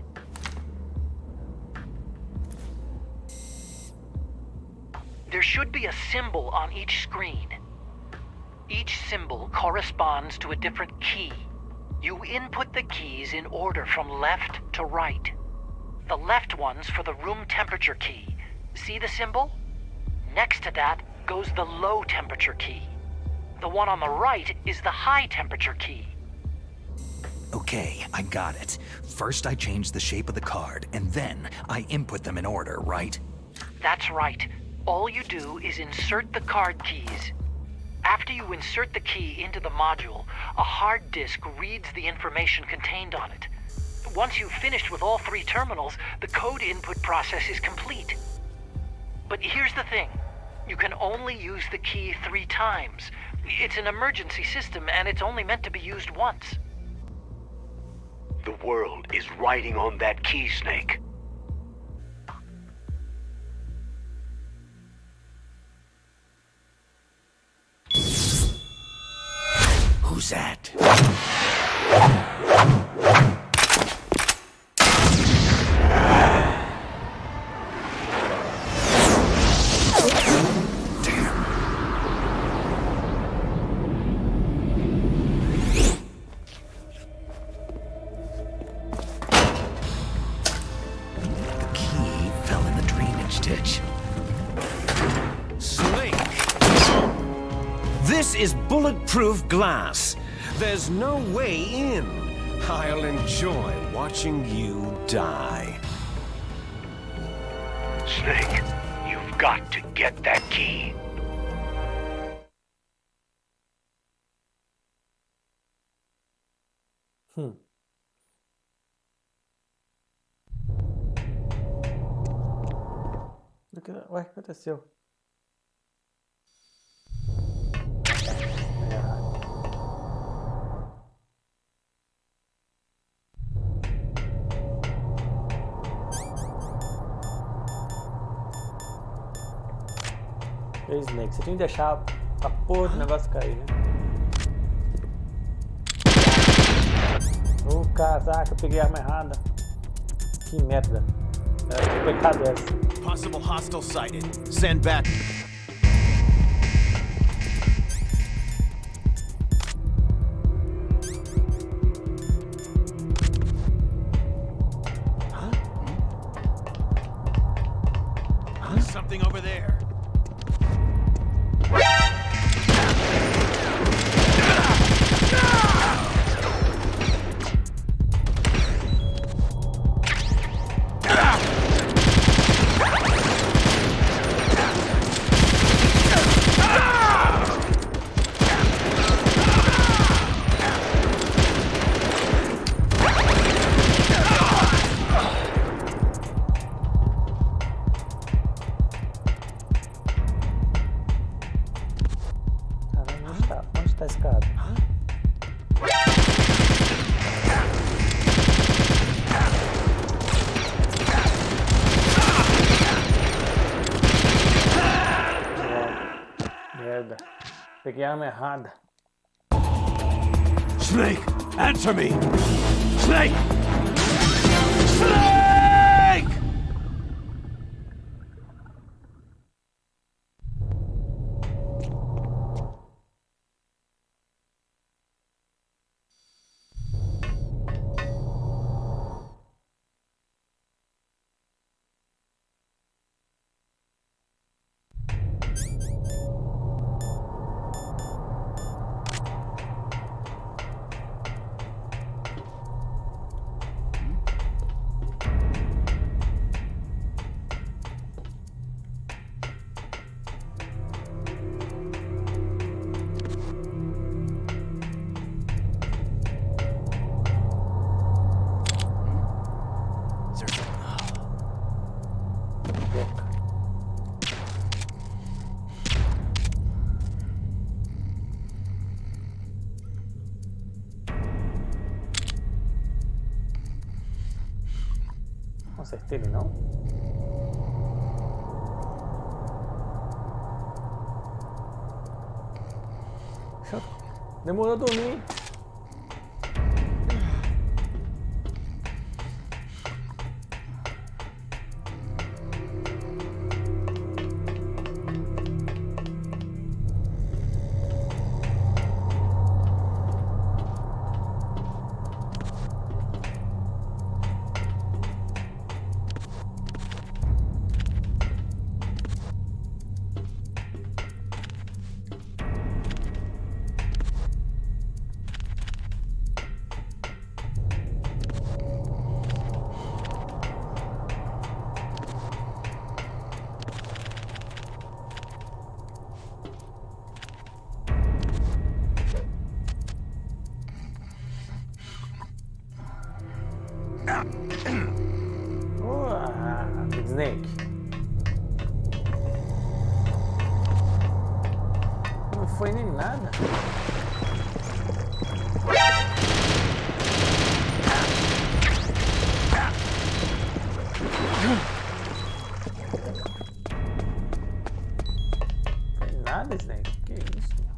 There should be a symbol on each screen. Each symbol corresponds to a different key. You input the keys in order from left to right. The left one's for the room temperature key. See the symbol? Next to that goes the low temperature key. The one on the right is the high temperature key. Okay, I got it. First I change the shape of the card, and then I input them in order, right? That's right. All you do is insert the card keys. After you insert the key into the module, a hard disk reads the information contained on it. Once you've finished with all 3 terminals, the code input process is complete. But here's the thing. You can only use the key 3 times. It's an emergency system, and it's only meant to be used once. The world is riding on that key, Snake. Who's that? This is bulletproof glass. There's no way in. I'll enjoy watching you die. Snake, you've got to get that key. Ué, o que aconteceu? É Snake, você tinha que deixar a porra do negócio cair, né? Oh, caraca, eu peguei a arma errada. Que merda. Que pecado é essa? Possible hostile sighted. Send back. Something over there. Onde está a escada? Merda. Peguei a arma errada. Snake, answer me! Snake! Snake! Acertei ele não? Demorou a dormir. Big Snake. Não foi nem nada. Nada, Snake. Que isso, meu?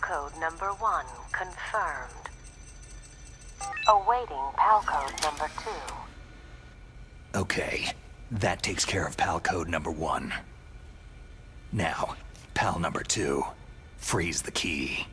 code number 1 confirmed. Awaiting PAL code number 2. Okay, that takes care of PAL code number 1. Now, PAL number 2. Freeze the key.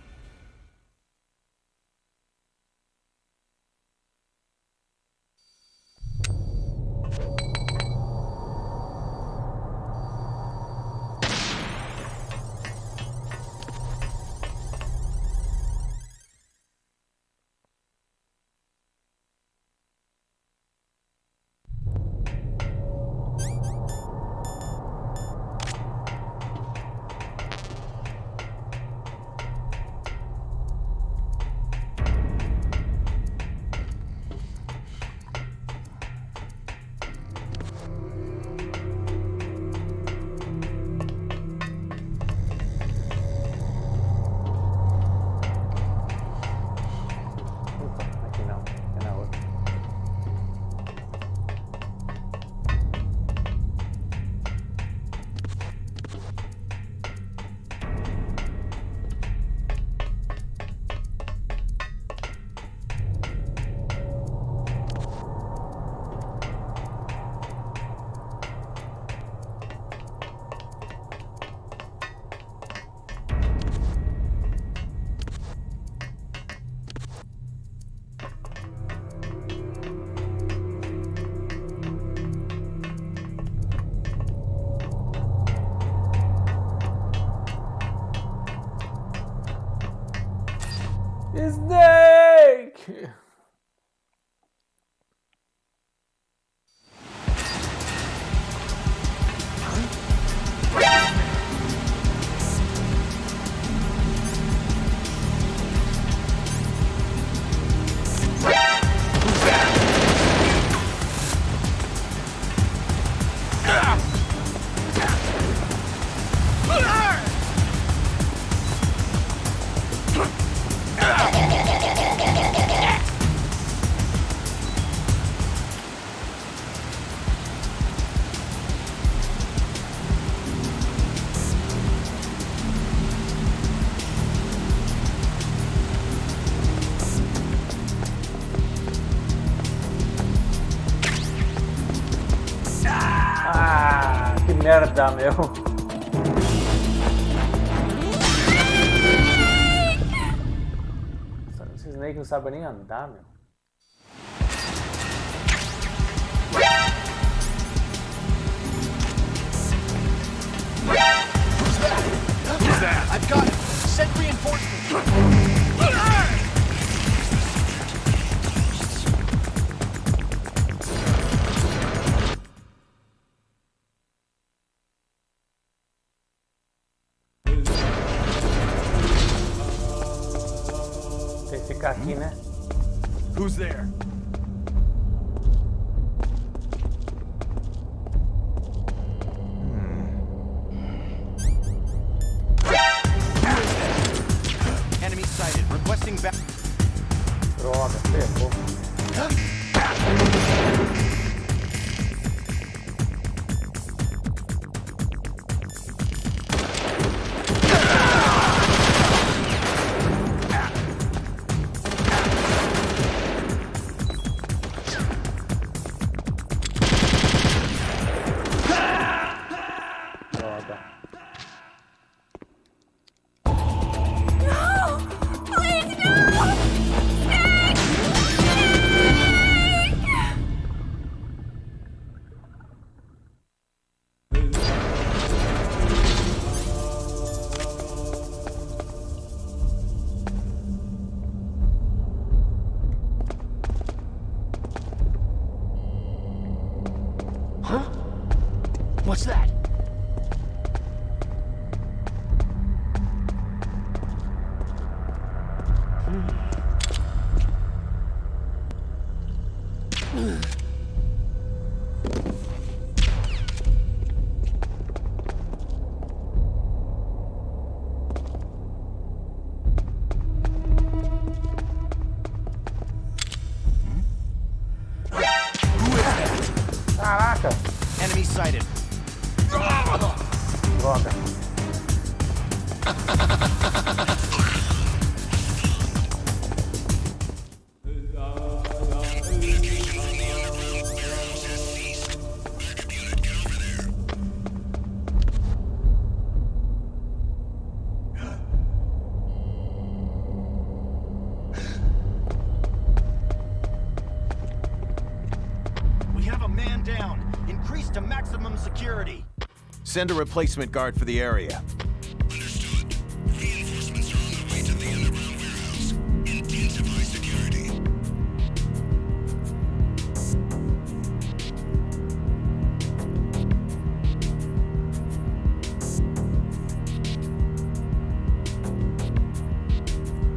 Aqui não, é na outra. Snake! Ah, que merda, meu. Esse Snake não sabe nem andar, meu. I've got it. Send reinforcements. Tem que ficar aqui, né? Who's there? Enemy sighted. Requesting back. Droga, ferrou. Droga. Send a replacement guard for the area. Understood. Reinforcements are on their way to the underground warehouse. Intensify security.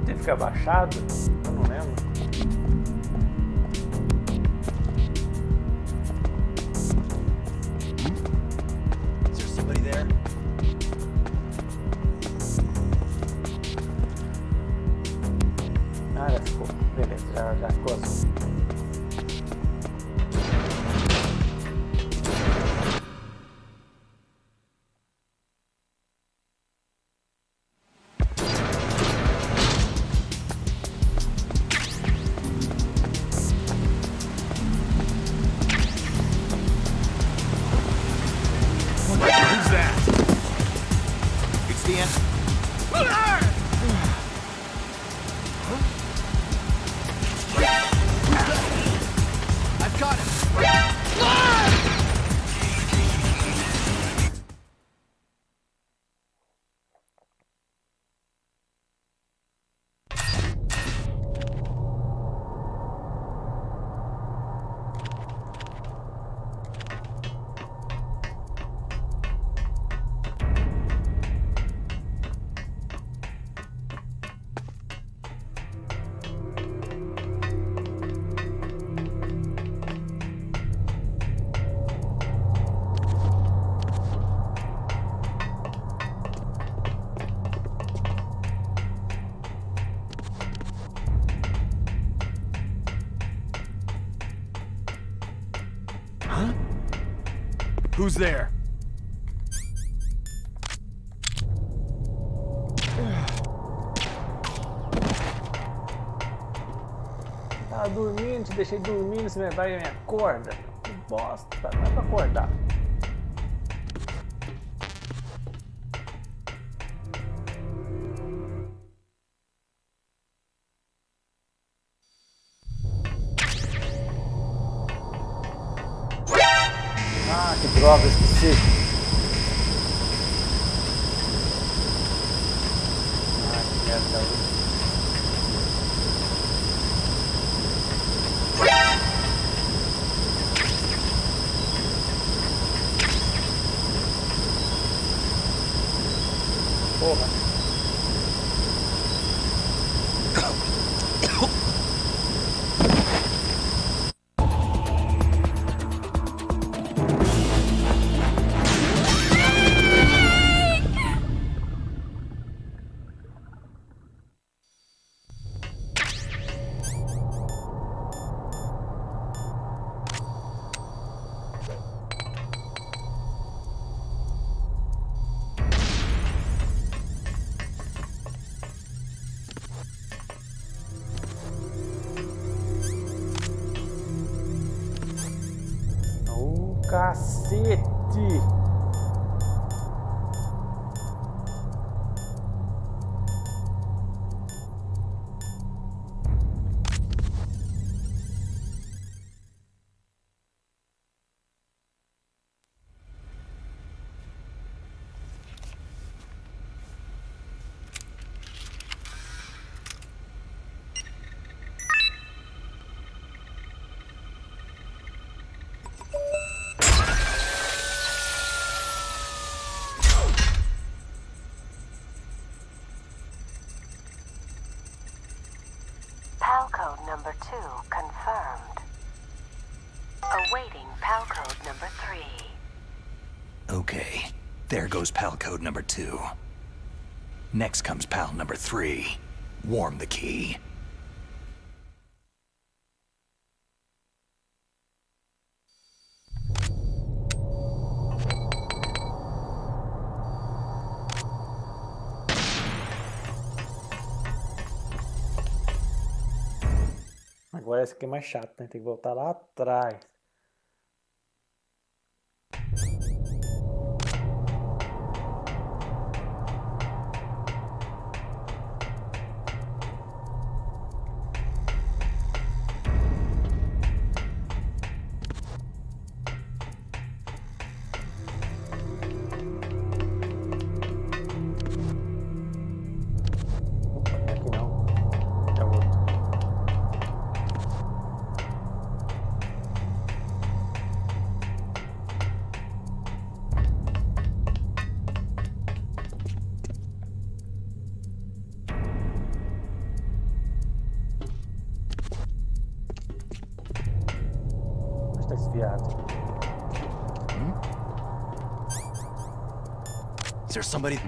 Tem que ficar abaixado? Eu não lembro. Is there somebody there? Ah, já ficou. Beleza, já ficou assim. Who's that? It's the end. I've got him. Who's there? Tava dormindo, te deixei dormindo, você vai e me acorda. Que bosta, dá pra acordar. Ah, que droga, esqueci. Ah, que merda. Porra. Cacete! PAL code number 2 confirmed. Awaiting PAL code number 3. Okay, there goes PAL code number 2. Next comes PAL number 3. Warm the key. Agora esse aqui é mais chato, né? Tem que voltar lá atrás. viado. Is there somebody?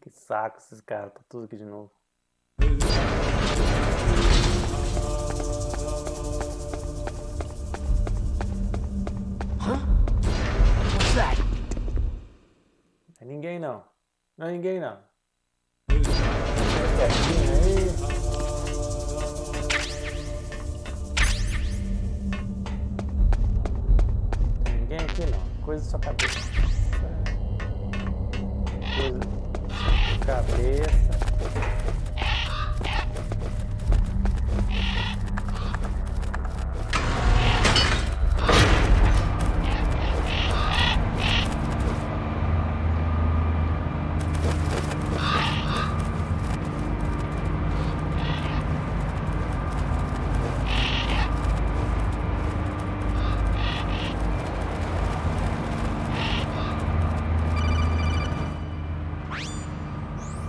Que saco esses caras, tá tudo aqui de novo. What's that? Não é ninguém não. Não é ninguém não. Fica quietinho aí. Não tem ninguém aqui não. Coisa da sua cabeça. Coisa da sua cabeça.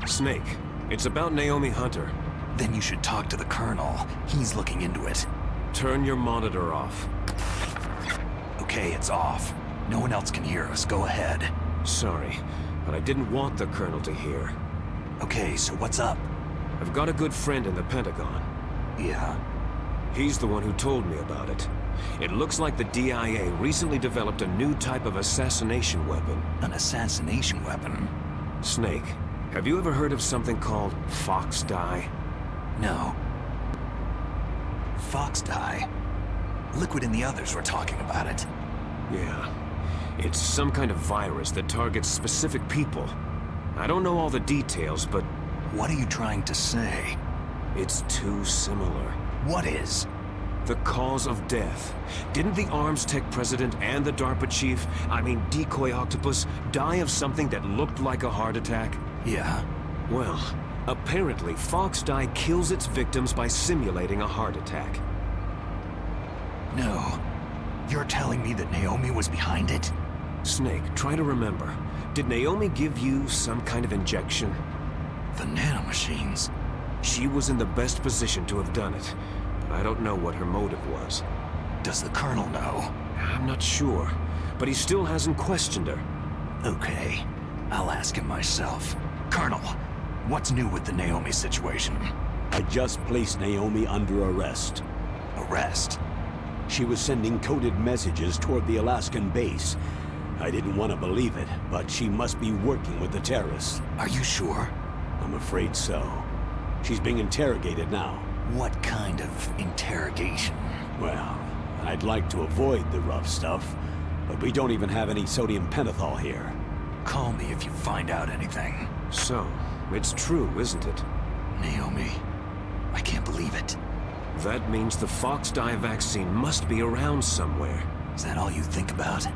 Snake, it's about Naomi Hunter. Then you should talk to the Colonel. He's looking into it. Turn your monitor off. Okay, it's off. No one else can hear us. Go ahead. Sorry, but I didn't want the Colonel to hear. Okay, so what's up? I've got a good friend in the Pentagon. Yeah? He's the one who told me about it. It looks like the DIA recently developed a new type of assassination weapon. An assassination weapon? Snake, have you ever heard of something called fox dye? No. Fox dye? Liquid and the others were talking about it. Yeah. It's some kind of virus that targets specific people. I don't know all the details, but... What are you trying to say? It's too similar. What is? The cause of death. Didn't the Arms Tech president and the DARPA chief, I mean Decoy Octopus, die of something that looked like a heart attack? Yeah? Well, apparently fox dye kills its victims by simulating a heart attack. No. You're telling me that Naomi was behind it? Snake, try to remember. Did Naomi give you some kind of injection? The nanomachines. She was in the best position to have done it, but I don't know what her motive was. Does the Colonel know? I'm not sure, but he still hasn't questioned her. Okay. I'll ask him myself. Colonel, what's new with the Naomi situation? I just placed Naomi under arrest. Arrest? She was sending coded messages toward the Alaskan base. I didn't want to believe it, but she must be working with the terrorists. Are you sure? I'm afraid so. She's being interrogated now. What kind of interrogation? Well, I'd like to avoid the rough stuff, but we don't even have any sodium pentothal here. Call me if you find out anything. So, it's true, isn't it? Naomi, I can't believe it. That means the fox dye vaccine must be around somewhere. Is that all you think about?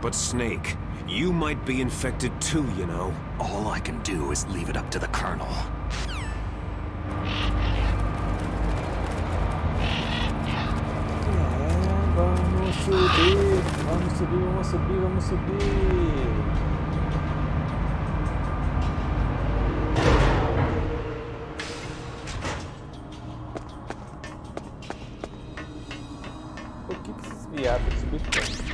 But Snake, you might be infected too, you know. All I can do is leave it up to the Colonel. Vamos subir, vamos subir, vamos subir, vamos subir. Por que esses viados subir tanto?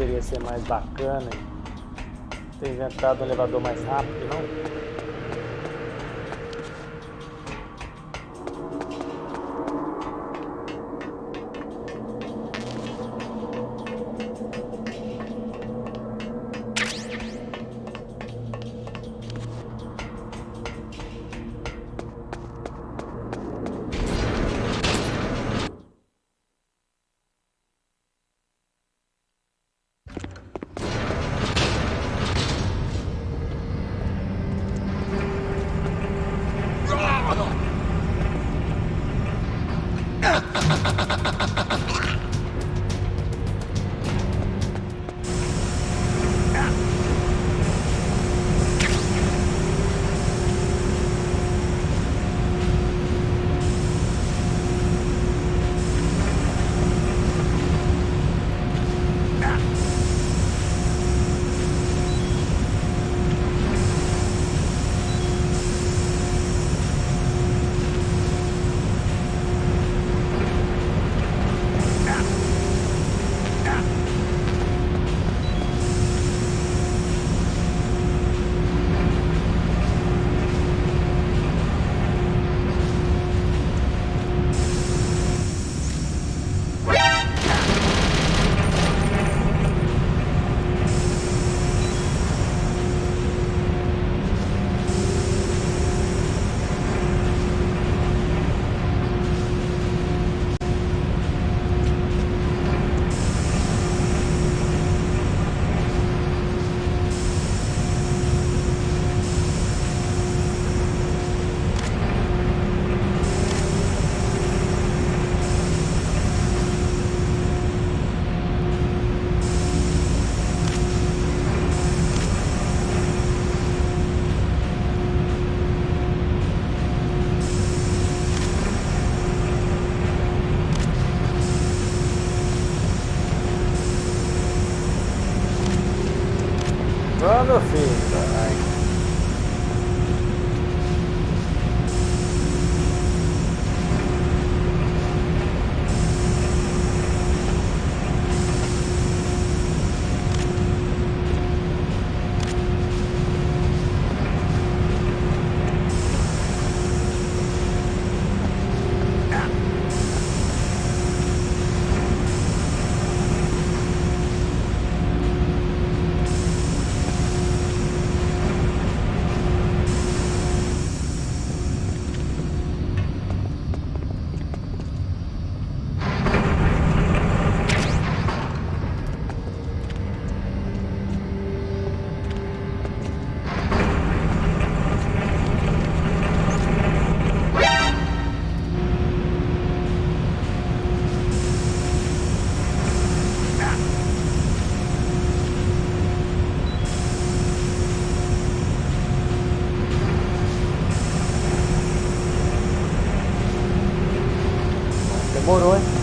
poderia ser mais bacana e ter inventado um elevador mais rápido, não? Vamos, meu filho. Vai. Demorou, hein?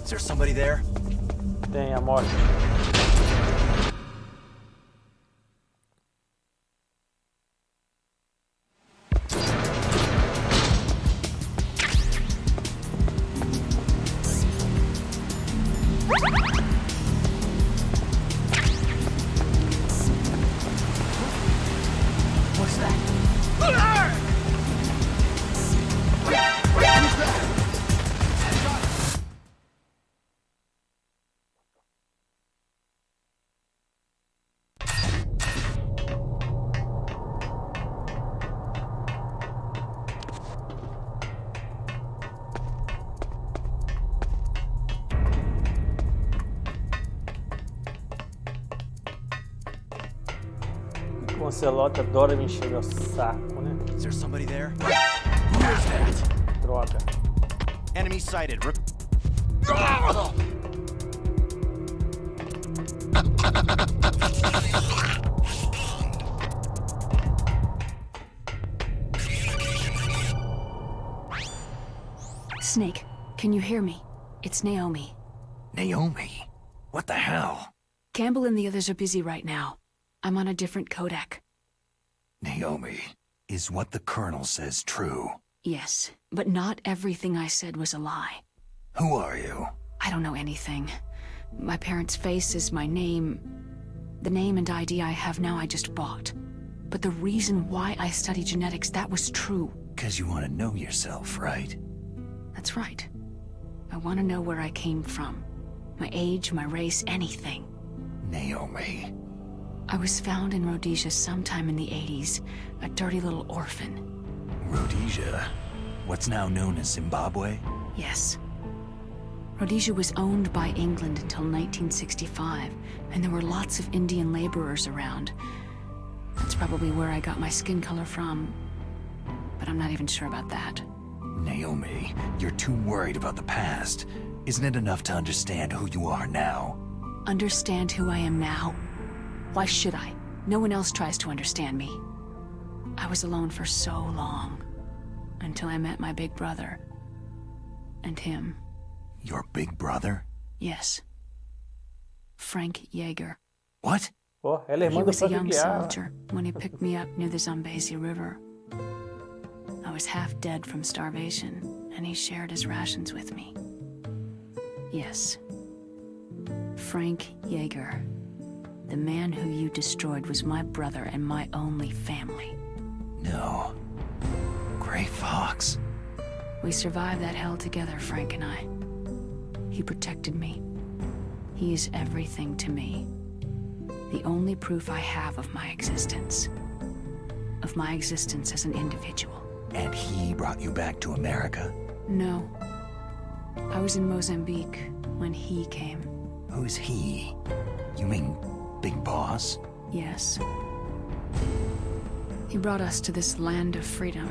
Is there somebody there? Tem a morte. What's that? O Lancelot adora me encher meu saco, né? Is there somebody there? Where's that? Droga. Enemy sighted. Snake, can you hear me? It's Naomi. Naomi? What the hell? Campbell and the others are busy right now. I'm on a different codec. Naomi, is what the Colonel says true? Yes, but not everything I said was a lie. Who are you? I don't know anything. My parents' face is my name. The name and ID I have now I just bought. But the reason why I study genetics, that was true. 'Cause you want to know yourself, right? That's right. I want to know where I came from. My age, my race, anything. Naomi. I was found in Rhodesia sometime in the 80s, a dirty little orphan. Rhodesia? What's now known as Zimbabwe? Yes. Rhodesia was owned by England until 1965, and there were lots of Indian laborers around. That's probably where I got my skin color from, but I'm not even sure about that. Naomi, you're too worried about the past. Isn't it enough to understand who you are now? Understand who I am now? Why should I? No one else tries to understand me. I was alone for so long, until I met my big brother. And him. Your big brother? Yes. Frank Yeager. What? Oh, ela é He irmã do was a Frank young Yeager. soldier when he picked me up near the Zambezi River. I was half dead from starvation, and he shared his rations with me. Yes. Frank Yeager. The man who you destroyed was my brother and my only family. No. Gray Fox. We survived that hell together, Frank and I. He protected me. He is everything to me. The only proof I have of my existence. Of my existence as an individual. And he brought you back to America? No. I was in Mozambique when he came. Who's he? You mean Big Boss? Yes. He brought us to this land of freedom,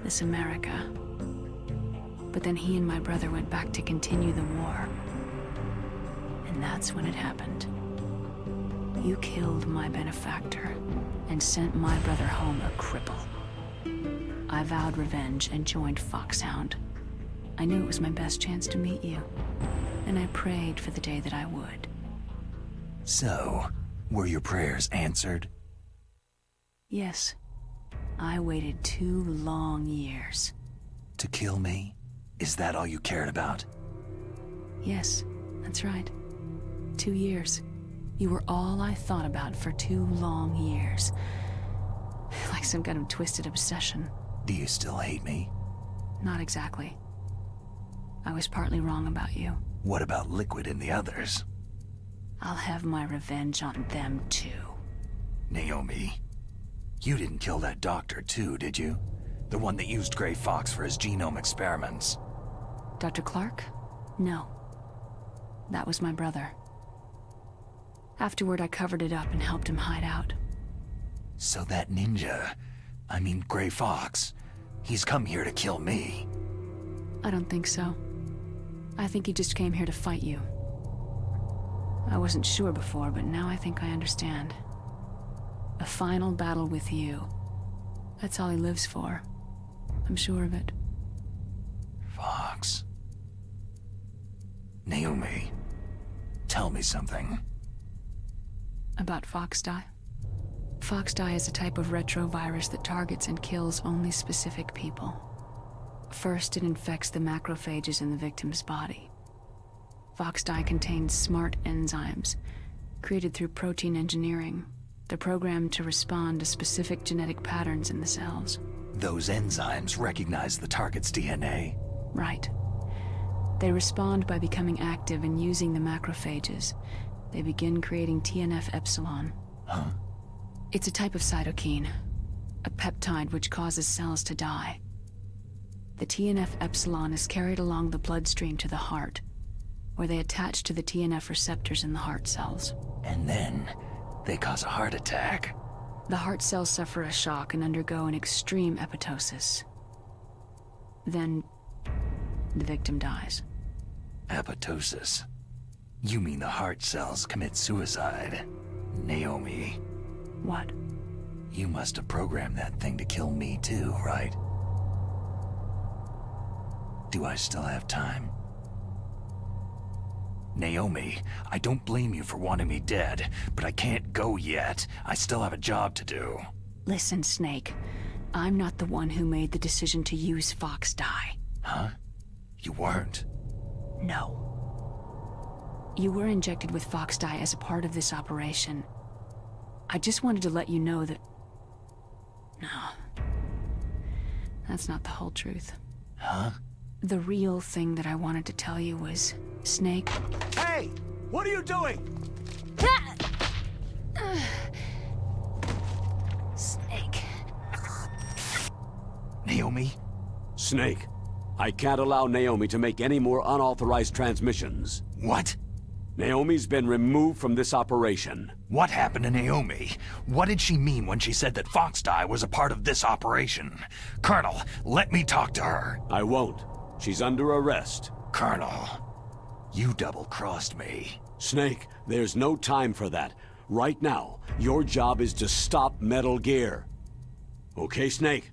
this America. But then he and my brother went back to continue the war. And that's when it happened. You killed my benefactor and sent my brother home a cripple. I vowed revenge and joined Foxhound. I knew it was my best chance to meet you, and I prayed for the day that I would. So, were your prayers answered? Yes. I waited 2 long years. To kill me? Is that all you cared about? Yes, that's right. 2 years. You were all I thought about for 2 long years. Like some kind of twisted obsession. Do you still hate me? Not exactly. I was partly wrong about you. What about Liquid and the others? I'll have my revenge on them too. Naomi, you didn't kill that doctor too, did you? The one that used Gray Fox for his genome experiments. Dr. Clark? No. That was my brother. Afterward, I covered it up and helped him hide out. So that ninja, Gray Fox, he's come here to kill me. I don't think so. I think he just came here to fight you. I wasn't sure before, but now I think I understand. A final battle with you. That's all he lives for. I'm sure of it. Fox. Naomi, tell me something. About Foxdie? Foxdie is a type of retrovirus that targets and kills only specific people. First, it infects the macrophages in the victim's body. Foxdie contains smart enzymes, created through protein engineering. They're programmed to respond to specific genetic patterns in the cells. Those enzymes recognize the target's DNA? Right. They respond by becoming active and using the macrophages. They begin creating TNF-epsilon. Huh? It's a type of cytokine, a peptide which causes cells to die. The TNF-epsilon is carried along the bloodstream to the heart, where they attach to the TNF receptors in the heart cells. And then they cause a heart attack. The heart cells suffer a shock and undergo an extreme apoptosis. Then, the victim dies. Apoptosis? You mean the heart cells commit suicide? Naomi. What? You must have programmed that thing to kill me too, right? Do I still have time? Naomi, I don't blame you for wanting me dead, but I can't go yet. I still have a job to do. Listen, Snake. I'm not the one who made the decision to use Foxdie. Huh? You weren't? No. You were injected with Foxdie as a part of this operation. I just wanted to let you know that... No. That's not the whole truth. Huh? The real thing that I wanted to tell you was, Snake... Hey! What are you doing? Snake. Naomi? Snake, I can't allow Naomi to make any more unauthorized transmissions. What? Naomi's been removed from this operation. What happened to Naomi? What did she mean when she said that Foxdie was a part of this operation? Colonel, let me talk to her. I won't. She's under arrest. Colonel, you double-crossed me. Snake, there's no time for that. Right now, your job is to stop Metal Gear. Okay, Snake?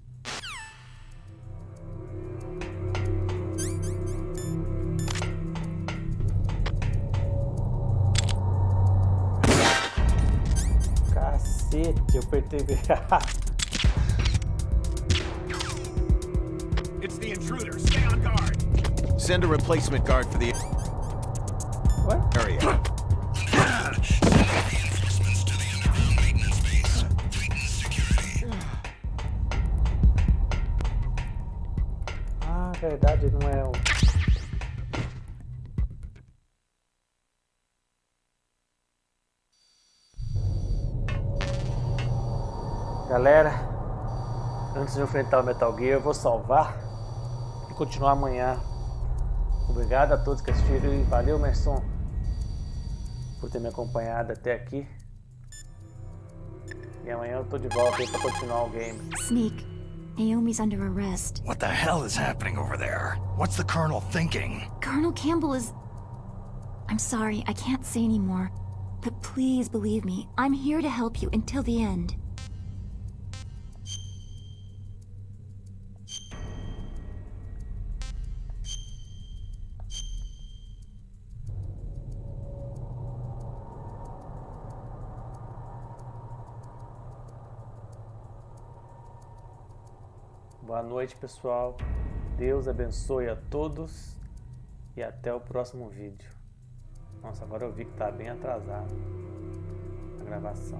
Cacete, eu apertei. It's the intruder. Stay on guard. Send a replacement guard for the What? area. Ah, verdade, não é o... Galera, antes de enfrentar o Metal Gear, eu vou salvar e continuar amanhã. Obrigado a todos que assistiram e valeu, Merson, por ter me acompanhado até aqui. E amanhã eu tô de volta aí pra continuar o game. Sneak, Naomi's under arrest. What the hell is happening over there? What's the Colonel thinking? Colonel Campbell is... I'm sorry, I can't say anymore. But please believe me, I'm here to help you until the end. Boa noite, pessoal. Deus abençoe a todos e até o próximo vídeo. Nossa, agora eu vi que tá bem atrasado a gravação.